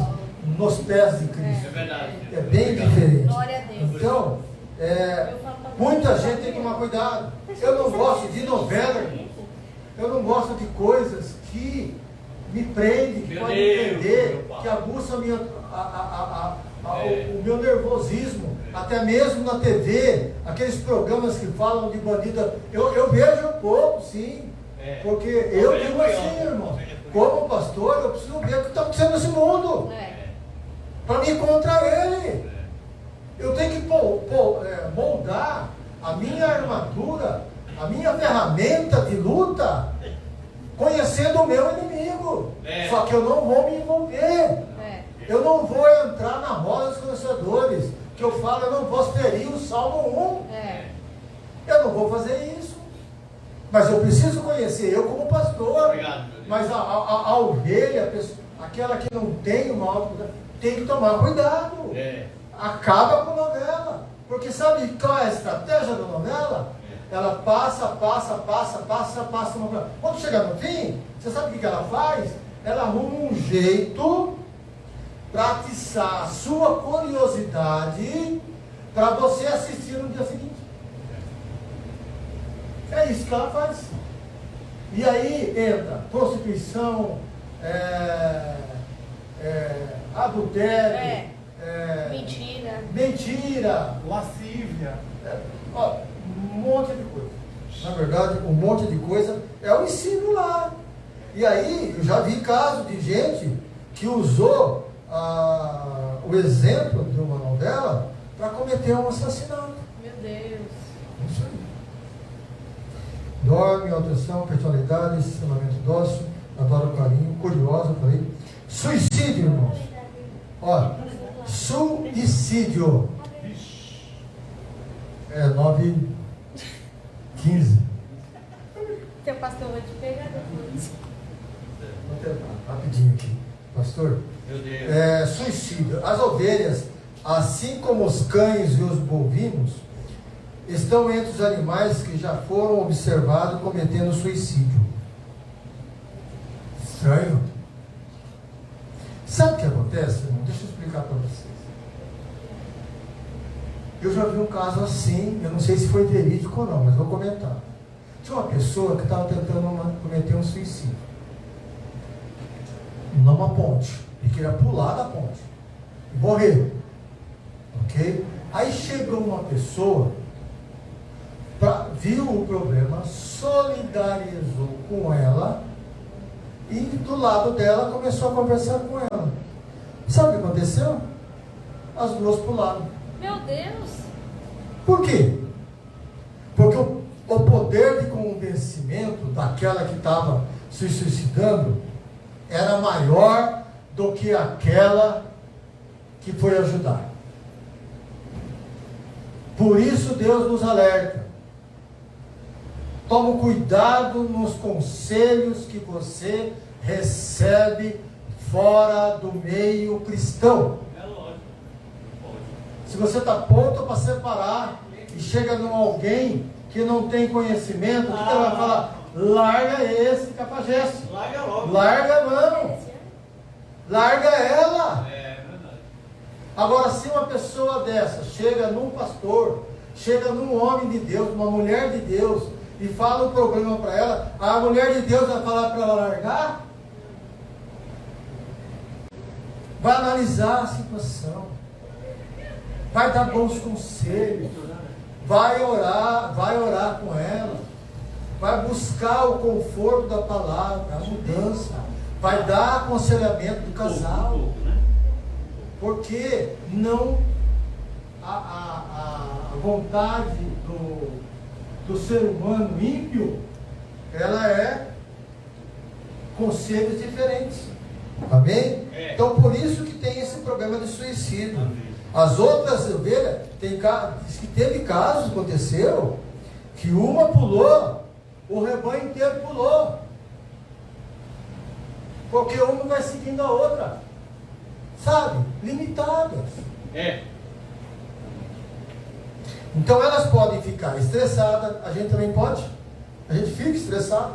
A: nos pés de Cristo.
B: É verdade.
A: É bem diferente.
C: Glória a Deus.
A: Então, muita gente tem que tomar cuidado. Eu não gosto de novela. Eu não gosto de coisas que me prendem, que podem me prender, que aguçam o meu nervosismo. Até mesmo na TV, aqueles programas que falam de bandida, eu vejo um pouco, sim. Porque eu digo assim, irmão, como pastor, eu preciso ver o que está acontecendo nesse mundo. Para me ir contra ele. Eu tenho que moldar a minha armadura, a minha ferramenta de luta, conhecendo o meu inimigo. Só que eu não vou me envolver. Eu não vou entrar na roda dos conhecedores. Que eu falo, eu não vou ferir o Salmo 1. Eu não vou fazer isso. Mas eu preciso conhecer, eu como pastor. Mas a ovelha, aquela que não tem uma autoridade, tem que tomar cuidado. Acaba com a novela. Porque sabe qual é a estratégia da novela? Ela passa. Quando chegar no fim, você sabe o que ela faz? Ela arruma um jeito para atiçar a sua curiosidade para você assistir no dia seguinte. É isso que ela faz. E aí entra prostituição, adultério, mentira,
D: lascívia,
A: um monte de coisa. Na verdade, um monte de coisa é o ensino lá. E aí, eu já vi casos de gente que usou o exemplo de uma novela para cometer um assassinato.
C: Meu Deus.
A: Isso aí. Dorme, alteração, personalidade, relacionamento dócil, adora o carinho, curiosa, falei. Suicídio, irmãos. Olha, suicídio. É 9:15.
C: Seu pastor vai te pegar depois.
A: Vou tentar, rapidinho aqui. Pastor.
B: Meu Deus.
A: Suicídio. As ovelhas, assim como os cães e os bovinos, estão entre os animais que já foram observados cometendo suicídio. Estranho. Sabe o que acontece, irmão? Deixa eu explicar para vocês. Eu já vi um caso assim, eu não sei se foi verídico ou não, mas vou comentar. Tinha uma pessoa que estava tentando cometer um suicídio numa ponte. Ele queria pular da ponte e morrer. Ok? Aí chegou uma pessoa, viu o problema, solidarizou com ela e do lado dela começou a conversar com ela. Sabe o que aconteceu? As duas pularam.
C: Meu Deus.
A: Por quê? Porque o poder de convencimento daquela que estava se suicidando era maior do que aquela que foi ajudar. Por isso Deus nos alerta. Tome cuidado nos conselhos que você recebe fora do meio cristão.
B: É lógico.
A: Se você está pronto para separar e chega num alguém que não tem conhecimento, o que ela vai falar? Larga esse cafajeste.
B: Larga logo.
A: Larga, mano. Larga ela.
B: É verdade.
A: Agora, se uma pessoa dessa chega num pastor, chega num homem de Deus, uma mulher de Deus, e fala um problema para ela, a mulher de Deus vai falar para ela largar? Vai analisar a situação, vai dar bons conselhos, vai orar com ela, vai buscar o conforto da palavra, a mudança, vai dar aconselhamento do casal, porque não a vontade do ser humano ímpio, ela é conselhos diferentes. Amém? Então por isso que tem esse problema de suicídio. As outras ovelhas, diz que teve casos, aconteceu, que uma pulou, o rebanho inteiro pulou. Porque uma vai seguindo a outra. Sabe? Limitadas. Então elas podem ficar estressadas, a gente também pode. A gente fica estressado.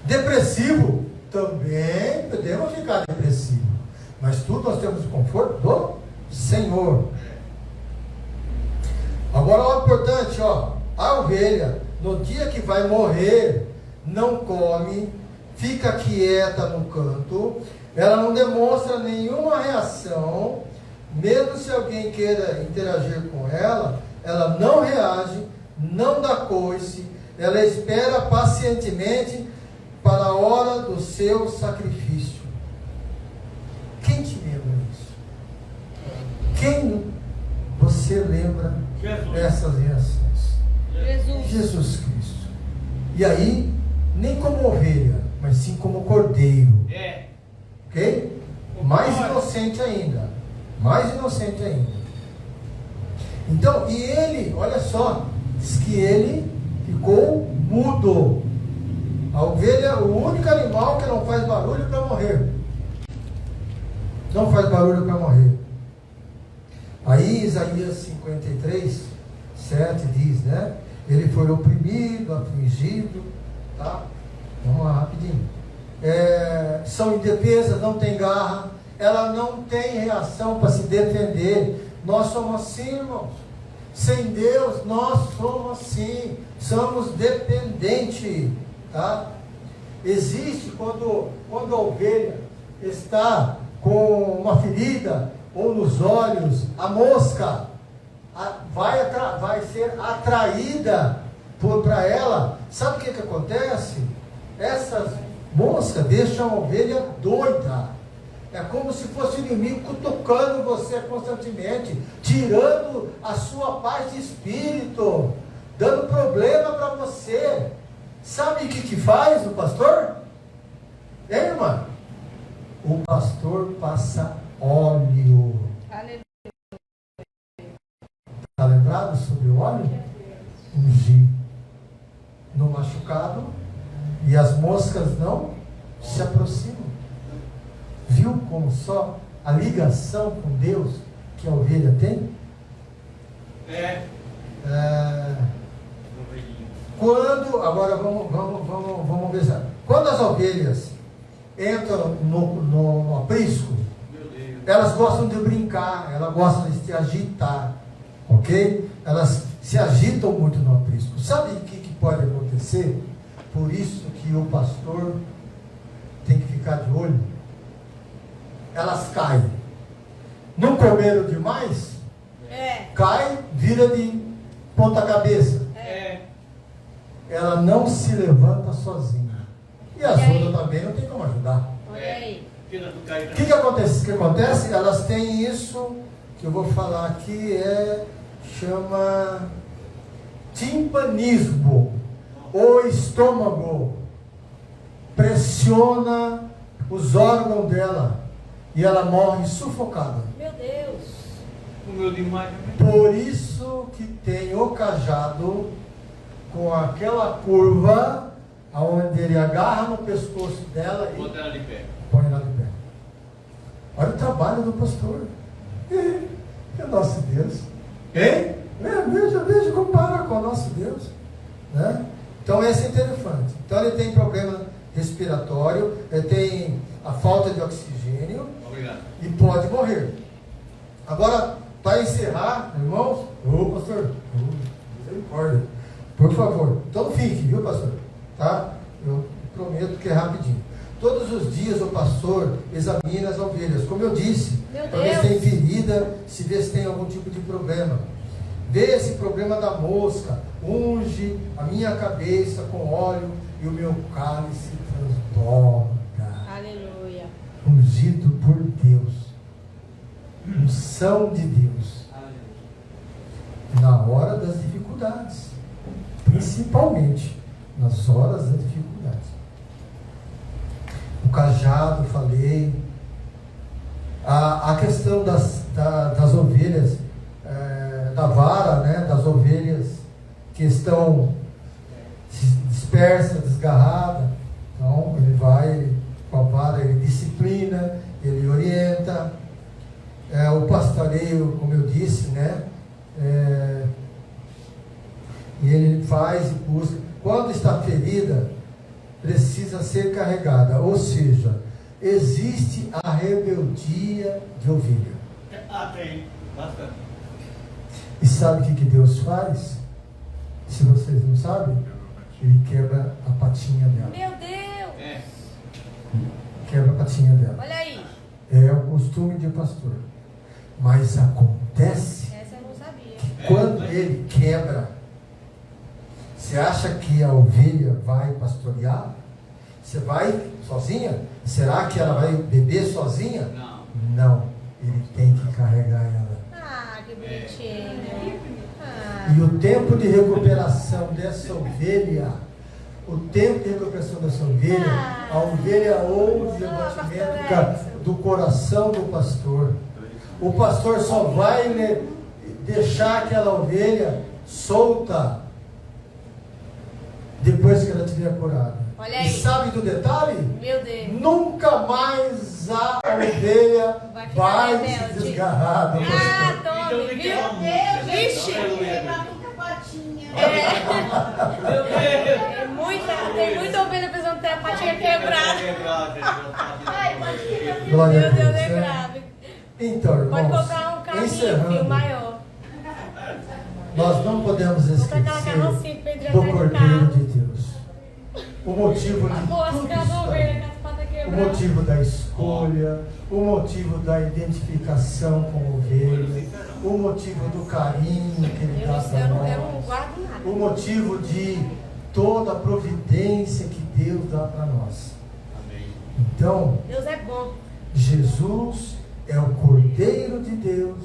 A: Depressivo, também podemos ficar depressivo. Mas tudo nós temos o conforto do Senhor. Agora, o importante, a ovelha, no dia que vai morrer, não come, fica quieta no canto, ela não demonstra nenhuma reação, mesmo se alguém queira interagir com ela, ela não reage, não dá coice, ela espera pacientemente para a hora do seu sacrifício. Quem te lembra isso? Quem você lembra dessas reações? Jesus Cristo. E aí, nem como ovelha, mas sim como cordeiro. Ok? Mais inocente ainda. Mais inocente ainda. Então, e ele, olha só, diz que ele ficou mudo. A ovelha é o único animal que não faz barulho para morrer. Não faz barulho para morrer. Aí Isaías 53, 7 diz, né? Ele foi oprimido, afligido, tá? Vamos lá, rapidinho. São indefesas, não tem garra, ela não tem reação para se defender. Nós somos assim, irmãos. Sem Deus, nós somos assim. Somos dependentes, tá? Existe quando a ovelha está com uma ferida ou nos olhos, a mosca vai ser atraída para ela. Sabe o que acontece? Essas Mosca deixa a ovelha doida. É como se fosse o inimigo cutucando você constantemente, tirando a sua paz de espírito, dando problema para você. Sabe o que faz o pastor? Hein, irmã? O pastor passa óleo. Está lembrado sobre o óleo? Ungir no machucado e as moscas não se aproximam. Viu como só a ligação com Deus que a ovelha tem? Quando, agora vamos ver. Quando as ovelhas entram no aprisco, elas gostam de brincar, elas gostam de se agitar, ok? Elas se agitam muito no aprisco. Sabe o que pode acontecer? Por isso que o pastor tem que ficar de olho. Elas caem. Não comeram demais? Cai, vira de ponta cabeça. Ela não se levanta sozinha. E as outras também não tem como ajudar. O que acontece? Elas têm isso que eu vou falar aqui, chama timpanismo. O estômago pressiona os órgãos dela e ela morre sufocada.
C: Meu Deus.
B: Comeu demais.
A: Por isso que tem o cajado com aquela curva onde ele agarra no pescoço dela e
B: bota ela de pé.
A: Põe ela de pé. Olha o trabalho do pastor. É o nosso Deus. Hein? Veja, compara com o nosso Deus. Né? Então esse é interessante. Então ele tem problema respiratório, ele tem a falta de oxigênio.
B: Obrigado.
A: E pode morrer. Agora, para encerrar, irmãos, pastor, misericórdia, por favor, então fique, viu, pastor? Tá? Eu prometo que é rapidinho. Todos os dias o pastor examina as ovelhas, como eu disse, para ver se tem ferida, se vê se tem algum tipo de problema. Vê esse problema da mosca, unge a minha cabeça com óleo e o meu cálice transborda.
C: Aleluia.
A: Ungido por Deus, unção de Deus, na hora das dificuldades, principalmente nas horas das dificuldades. O cajado, falei, a questão das ovelhas, da vara, né, das ovelhas que estão dispersas, desgarradas. Então ele vai com a vara, ele disciplina, ele orienta. O pastoreio, como eu disse, né, e ele faz e busca. Quando está ferida, precisa ser carregada, ou seja, existe a rebeldia de ovelha.
B: Tem bastante.
A: E sabe o que Deus faz? Se vocês não sabem, ele quebra a patinha dela.
C: Meu Deus!
A: Quebra a patinha dela.
C: Olha aí.
A: É o costume de pastor. Mas acontece
C: Essa eu não sabia.
A: que quando ele quebra, você acha que a ovelha vai pastorear? Você vai sozinha? Será que ela vai beber sozinha?
B: Não.
A: Não. Ele tem que carregar ela.
C: Ah, que bonitinho.
A: E o tempo de recuperação dessa ovelha, a ovelha ouve o batimento do coração do pastor. O pastor só vai deixar aquela ovelha solta depois que ela estiver curada.
C: Olha aí.
A: E sabe do detalhe?
C: Meu Deus.
A: Nunca mais a ovelha vai se desgarrar do pastor.
C: Ah, tome,
B: Então,
C: viu? Vixe.
E: Quebrar muita patinha.
C: Tem muita ovelha precisando ter a patinha quebrada.
E: Ai, pode quebrar.
A: Glória a
C: Meu Deus,
A: Deus,
C: é
A: né?
C: grave.
A: Então, irmãos,
C: Pode comprar um carrinho
A: encerrando,
C: maior.
A: nós não podemos
C: Comprar aquela
A: esquecer
C: carrocinha pra entrar
A: do
C: no
A: Cordeiro
C: carro.
A: de Deus. O motivo de
C: Nossa,
A: tudo
C: cada
A: isso
C: ovelha
A: aí.
C: com as patas
A: O
C: quebradas.
A: motivo da escolha, o motivo da identificação com a ovelha, o motivo do carinho que ele
C: Eu
A: dá
C: não sei,
A: para
C: eu não
A: nós,
C: guardo nada.
A: o motivo de toda a providência que Deus dá para nós. Então,
C: Deus é bom.
A: Jesus é o Cordeiro de Deus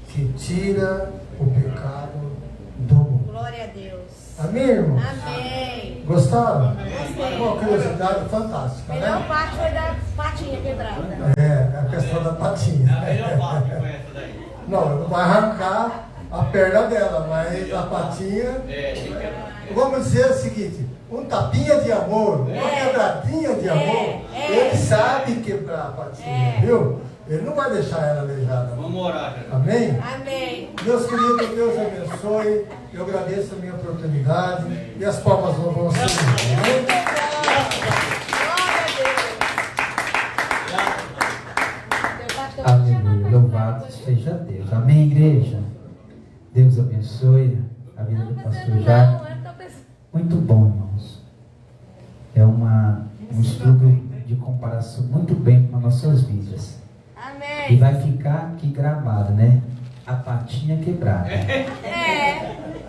A: que tira o pecado do mundo.
C: Glória a Deus.
A: Amém, irmãos?
C: Amém.
A: Gostaram?
C: Gostei.
A: Uma curiosidade fantástica,
C: A melhor
A: né?
C: parte foi da patinha quebrada.
A: É, a questão da patinha.
B: A melhor parte foi essa daí.
A: Não, não vai arrancar a perna dela, mas a patinha.
B: Tem que...
A: Vamos dizer o seguinte: um tapinha de amor, uma quebradinha de amor, ele sabe quebrar a patinha, viu? Ele não vai deixar ela aleijada.
B: Vamos orar, Jesus.
A: Amém?
C: Amém.
A: Deus querido, Deus abençoe. Eu agradeço a minha oportunidade e as palmas não vão ser. Amém?
F: Aleluia, louvado seja Deus. Amém, igreja? Deus abençoe a vida do pastor Jacques. Muito bom, irmãos. É um estudo de comparação muito bem com as nossas vidas. E
C: Amém.
F: vai ficar aqui gravado, né? A patinha quebrada.
C: É.